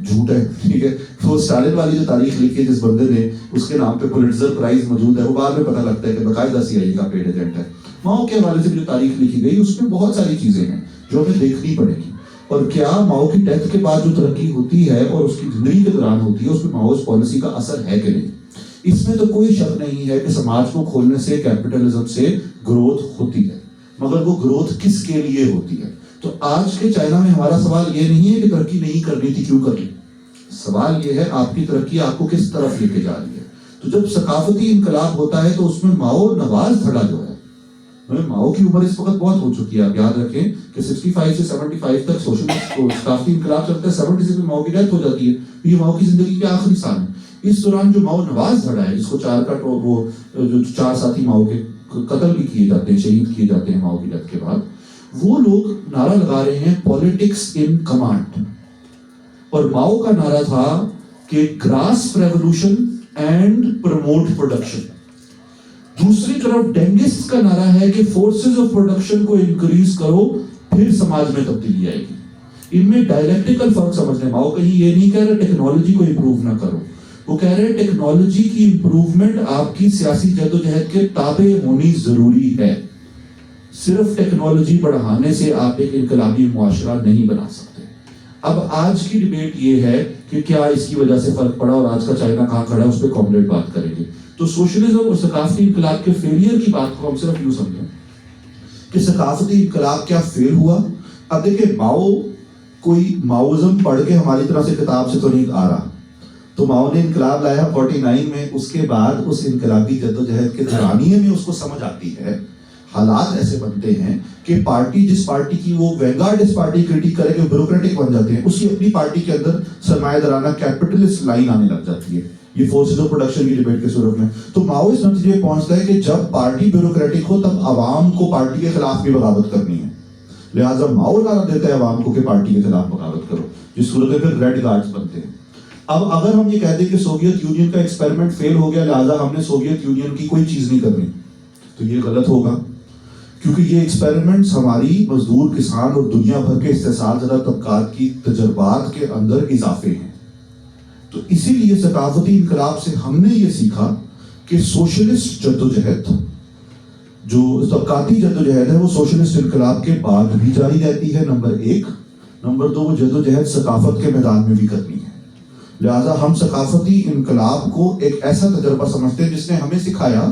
جھوٹ ہے, ٹھیک ہے. وہ اسٹالن والی جو تاریخ لکھی ہے جس بندے نے, اس کے نام پہ پولیٹزر پرائز موجود ہے, وہ بعد میں پتہ لگتا ہے کہ باقاعدہ CIA کا پیڈ ایجنٹ ہے. ماؤ کے حوالے سے جو تاریخ لکھی گئی اس میں بہت ساری چیزیں ہیں جو ہمیں دیکھنی پڑے گی. اور کیا ماؤ کی ڈیتھ کے بعد جو ترقی ہوتی ہے اور اس کی زندگی کے دوران ہوتی ہے اس میں ماؤس پالیسی کا اثر ہے کہ نہیں, اس میں تو کوئی شک نہیں ہے کہ سماج کو کھولنے سے کیپٹلزم سے گروتھ ہوتی ہے, مگر وہ گروتھ کس کے لیے ہوتی ہے. تو آج کے چائنا میں ہمارا سوال یہ نہیں ہے کہ ترقی نہیں کرنی تھی کیوں کرنی, سوال یہ ہے آپ کی ترقی آپ کو کس طرف لے کے جا رہی ہے. تو جب ثقافتی انقلاب ہوتا ہے تو اس میں ماؤ نواز دھڑا جو ہے, ماؤ کی عمر اس وقت بہت ہو چکی ہے, آپ یاد رکھیں کہ 65 سے 75 تک سوشلسٹ ثقافتی انقلاب چلتا ہے, 76 میں ماؤ کی ڈیتھ ہو جاتی ہے, یہ ماؤ کی زندگی کے آخری سال ہیں. اس دوران جو ماؤ نواز دھڑا ہے, جس کو 4 کا وہ جو 4 ساتھی ماؤ کے قتل بھی کیے جاتے ہیں, شہید کیے جاتے ہیں ماؤ کی ڈیتھ کے بعد, وہ لوگ نعرہ لگا رہے ہیں پالیٹکس ان کمانڈ, اور ماؤ کا نعرہ تھا کہ grasp revolution and promote production. دوسری طرف ڈینگسٹ کا نعرہ ہے کہ فورسز آف پروڈکشن کو انکریز کرو پھر سماج میں تبدیلی آئے گی. ان میں ڈائلیکٹیکل فرق سمجھنے, ماؤ کہیں یہ نہیں کہہ رہے ٹیکنالوجی کو امپروو نہ کرو, وہ کہہ رہے ٹیکنالوجی کی امپروومنٹ آپ کی سیاسی جدوجہد کے تابع ہونی ضروری ہے. صرف ٹیکنالوجی بڑھانے سے آپ ایک انقلابی معاشرہ نہیں بنا سکتے. اب آج کی ڈیبیٹ یہ ہے کہ کیا اس کی وجہ سے فرق پڑا اور آج کا چائنا کہاں کھڑا ہے, اس پہ کامریڈ بات کریں گے. تو سوشلزم اور ثقافتی انقلاب کے فیلئر کی بات کو ہم صرف یوں سمجھیں کہ ثقافتی انقلاب کیا فیل ہوا. اب دیکھیں ماؤ کوئی ماؤزم پڑھ کے ہماری طرح سے کتاب سے تو نہیں آ رہا, تو ماؤ نے انقلاب لایا 49 میں, اس کے بعد اس انقلابی جدوجہد کے دورانیے میں اس کو سمجھ آتی ہے, حالات ایسے بنتے ہیں کہ پارٹی جس پارٹی کی وہ وینگارڈ اس پارٹی کریٹک کرے کہ بیوروکریٹک بن جاتے ہیں, اس کی اپنی پارٹی کے اندر سرمایہ دارانہ کیپٹلسٹ لائن آنے لگ جاتی ہے, یہ فورسز آف پروڈکشن کی ڈیبیٹ کے صورت میں. تو ماؤ اس نتیجے پہنچتا ہے کہ جب پارٹی بیوروکریٹک ہو تب عوام کو پارٹی کے خلاف بھی بغاوت کرنی ہے, لہٰذا ماؤ نعرہ دیتا ہے عوام کو کہ پارٹی کے خلاف بغاوت کرو, جس صورت میں پھر ریڈ گارڈز بنتے ہیں. اب اگر ہم یہ کہتے ہیں کہ سوویت یونین کا ایکسپیریمنٹ فیل ہو گیا لہٰذا ہم نے سوویت یونین کی کوئی چیز نہیں کرنی, تو یہ غلط ہوگا, کیونکہ یہ ایکسپیریمنٹس ہماری مزدور, کسان اور دنیا بھر کے استحصال زدہ طبقات کی تجربات کے اندر اضافے ہیں. تو اسی لیے ثقافتی انقلاب سے ہم نے یہ سیکھا کہ سوشلسٹ جدوجہد, جو طبقاتی جدوجہد ہے, وہ سوشلسٹ انقلاب کے بعد بھی جاری رہتی ہے, نمبر 1. نمبر 2, وہ جدوجہد ثقافت کے میدان میں بھی کرنی ہے. لہٰذا ہم ثقافتی انقلاب کو ایک ایسا تجربہ سمجھتے ہیں جس نے ہمیں سکھایا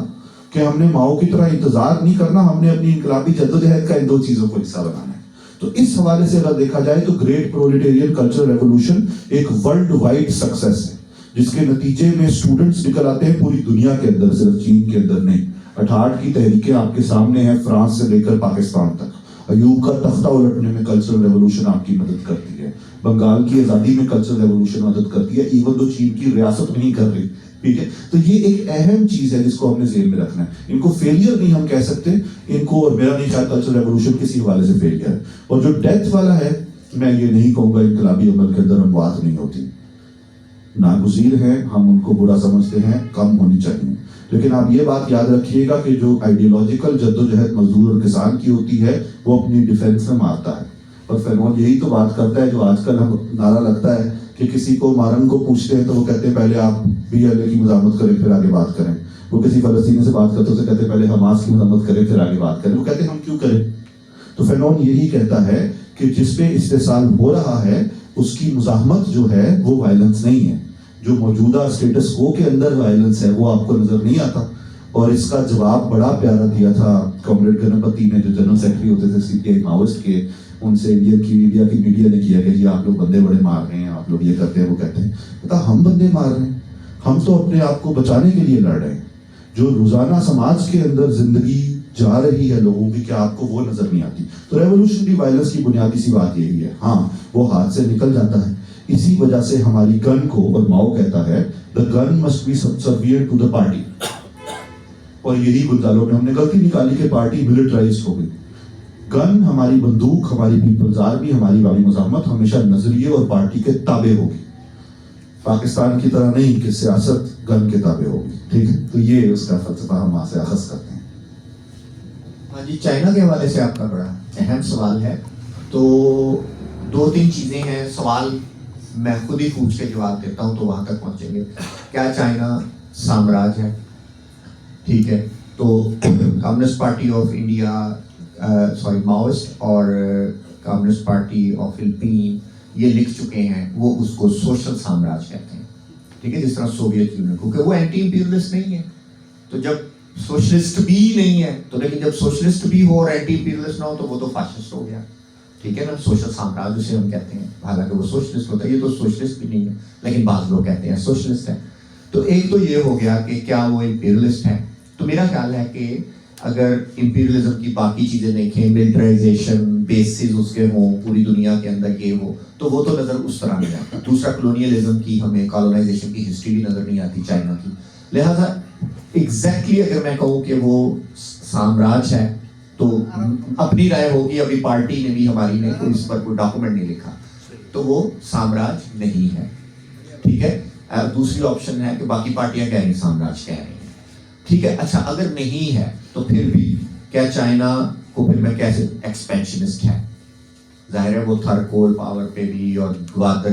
کہ ہم نے ماؤ کی طرح انتظار نہیں کرنا, ہم نے اپنی انقلابی جدوجہد کا ان 2 چیزوں کو حصہ بنانا ہے. تو اس حوالے سے اگر دیکھا جائے تو گریٹ پرولیٹیرین کلچرل ریولوشن ایک ورلڈ وائڈ سکسیس ہے, جس کے نتیجے میں اسٹوڈنٹس نکل آتے ہیں پوری دنیا کے اندر, صرف چین کے اندر نہیں. 68 کی تحریکیں آپ کے سامنے ہیں, فرانس سے لے کر پاکستان تک. ایوب کا تختہ الٹنے میں کلچرل ریولوشن آپ کی مدد کرتی ہے, بنگال کی آزادی میں کلچرل ریولوشن مدد کرتی ہے, ایون دو چین کی ریاست نہیں کر رہی, ٹھیک ہے. تو یہ ایک اہم چیز ہے جس کو ہم نے ذہن میں رکھنا ہے. ان کو فیلئر نہیں ہم کہہ سکتے, ان کو, اور میرا نہیں خیال کلچرل ریولوشن کسی حوالے سے فیلئر ہے. اور جو ڈیتھ والا ہے, میں یہ نہیں کہوں گا انقلابی عمل کے اندر اموات نہیں ہوتی, ناگزیر ہیں, ہم ان کو برا سمجھتے ہیں, کم ہونی چاہیے. لیکن آپ یہ بات یاد رکھیے گا کہ جو آئیڈیولوجیکل جدوجہد مزدور اور کسان کی ہوتی ہے وہ اپنی ڈیفینس میں مارتا ہے, اور فینول یہی تو بات کرتا ہے جو آج کل ہم نعرہ لگتا ہے کہ کسی کو مارنگ کو پوچھتے ہیں تو وہ کہتے ہیں پہلے آپ BLA کی مزاحمت کریں پھر آگے بات کریں. وہ کسی فلسطینی سے بات کرتے ہیں اسے کہتے ہیں پہلے حماس کی مزاحمت کریں پھر آگے بات کریں. وہ کہتے ہیں ہم کیوں کریں. تو فینون یہی کہتا ہے کہ جس پہ استحصال ہو رہا ہے اس کی مزاحمت جو ہے وہ وائلنس نہیں ہے, جو موجودہ اسٹیٹس کو کے اندر وائلنس ہے وہ آپ کو نظر نہیں آتا. اور اس کا جواب بڑا پیارا دیا تھا کامریڈ گنپتی نے, جو جنرل سیکرٹری ہوتے تھے CPI ماؤسٹ کے. ان سے انڈیا کی میڈیا نے کیا کہ جی آپ لوگ بندے بڑے مار رہے ہیں, آپ لوگ یہ کرتے ہیں وہ کہتے ہیں. پتا ہم بندے مار رہے ہیں, ہم تو اپنے آپ کو بچانے کے لیے لڑ رہے ہیں. جو روزانہ سماج کے اندر زندگی جا رہی ہے لوگوں کی, کیا آپ کو وہ نظر نہیں آتی. تو ریولوشنری وائلنس کی بنیادی سی بات یہی ہے. ہاں وہ ہاتھ سے نکل جاتا ہے, اسی وجہ سے ہماری گن کو, اور ماؤ کہتا ہے the gun must be subservient to the party. اور یہی گنزالوں میں ہم نے غلطی نکالی کہ پارٹی ملٹرائزڈ ہو گئی. گن, ہماری بندوق, ہماری پیپلز آرمی, ہماری عوامی مزاحمت ہمیشہ نظریے اور پارٹی کے تابع ہوگی. پاکستان کی طرح نہیں کہ سیاست گن کے تابع ہوگی, ٹھیک ہے. تو یہ اس کا فلسفہ ہم وہاں سے اخذ کرتے ہیں. ہاں جی, چائنا کے حوالے سے آپ کا بڑا اہم سوال ہے. تو 2-3 چیزیں ہیں. سوال میں خود ہی پوچھ کے جواب دیتا ہوں تو وہاں تک پہنچیں گے. کیا چائنا سامراج ہے؟ ٹھیک ہے, تو communist party of India Maoist اور کمیونسٹ پارٹی آف فلپین یہ لکھ چکے ہیں, وہ اس کو سوشل سامراج کہتے ہیں. ٹھیک ہے, جس طرح سوویت یونین, کیونکہ وہ اینٹی امپیریلسٹ نہیں ہے. تو جب سوشلسٹ بھی نہیں ہے تو, لیکن جب سوشلسٹ بھی ہو اور اینٹی امپیریلسٹ نہ ہو تو وہ تو فاشسٹ ہو گیا. ٹھیک ہے نا, سوشل سامراج اسے ہم کہتے ہیں, حالانکہ وہ سوشلسٹ ہوتا ہے. یہ تو سوشلسٹ بھی نہیں ہے لیکن بعض لوگ کہتے ہیں سوشلسٹ ہے. تو ایک تو یہ ہو گیا کہ کیا وہ امپیریلسٹ ہے. تو میرا خیال ہے کہ اگر امپیریلزم کی باقی چیزیں دیکھیں, ملٹرائزیشن بیسز اس کے ہوں پوری دنیا کے اندر یہ ہو, تو وہ تو نظر اس طرح نہیں آتا. دوسرا, کلونیلزم کی ہمیں کالونائزیشن کی ہسٹری بھی نظر نہیں آتی چائنا کی. لہٰذا ایگزیکٹلی اگر میں کہوں کہ وہ سامراج ہے تو اپنی رائے ہوگی, ابھی پارٹی نے بھی ہماری نے کوئی اس پر کوئی ڈاکومنٹ نہیں لکھا, تو وہ سامراج نہیں ہے. ٹھیک ہے, دوسری آپشن ہے کہ باقی پارٹیاں کہہ رہی ہیں سامراج کہہ رہی ہیں. ٹھیک ہے, اچھا اگر نہیں ہے تو پھر بھی کیا چائنا کو پھر میں کیسے ایکسپینشنسٹ ہے؟ ظاہر ہے وہ تھر کول پاور پہ بھی اور گوادر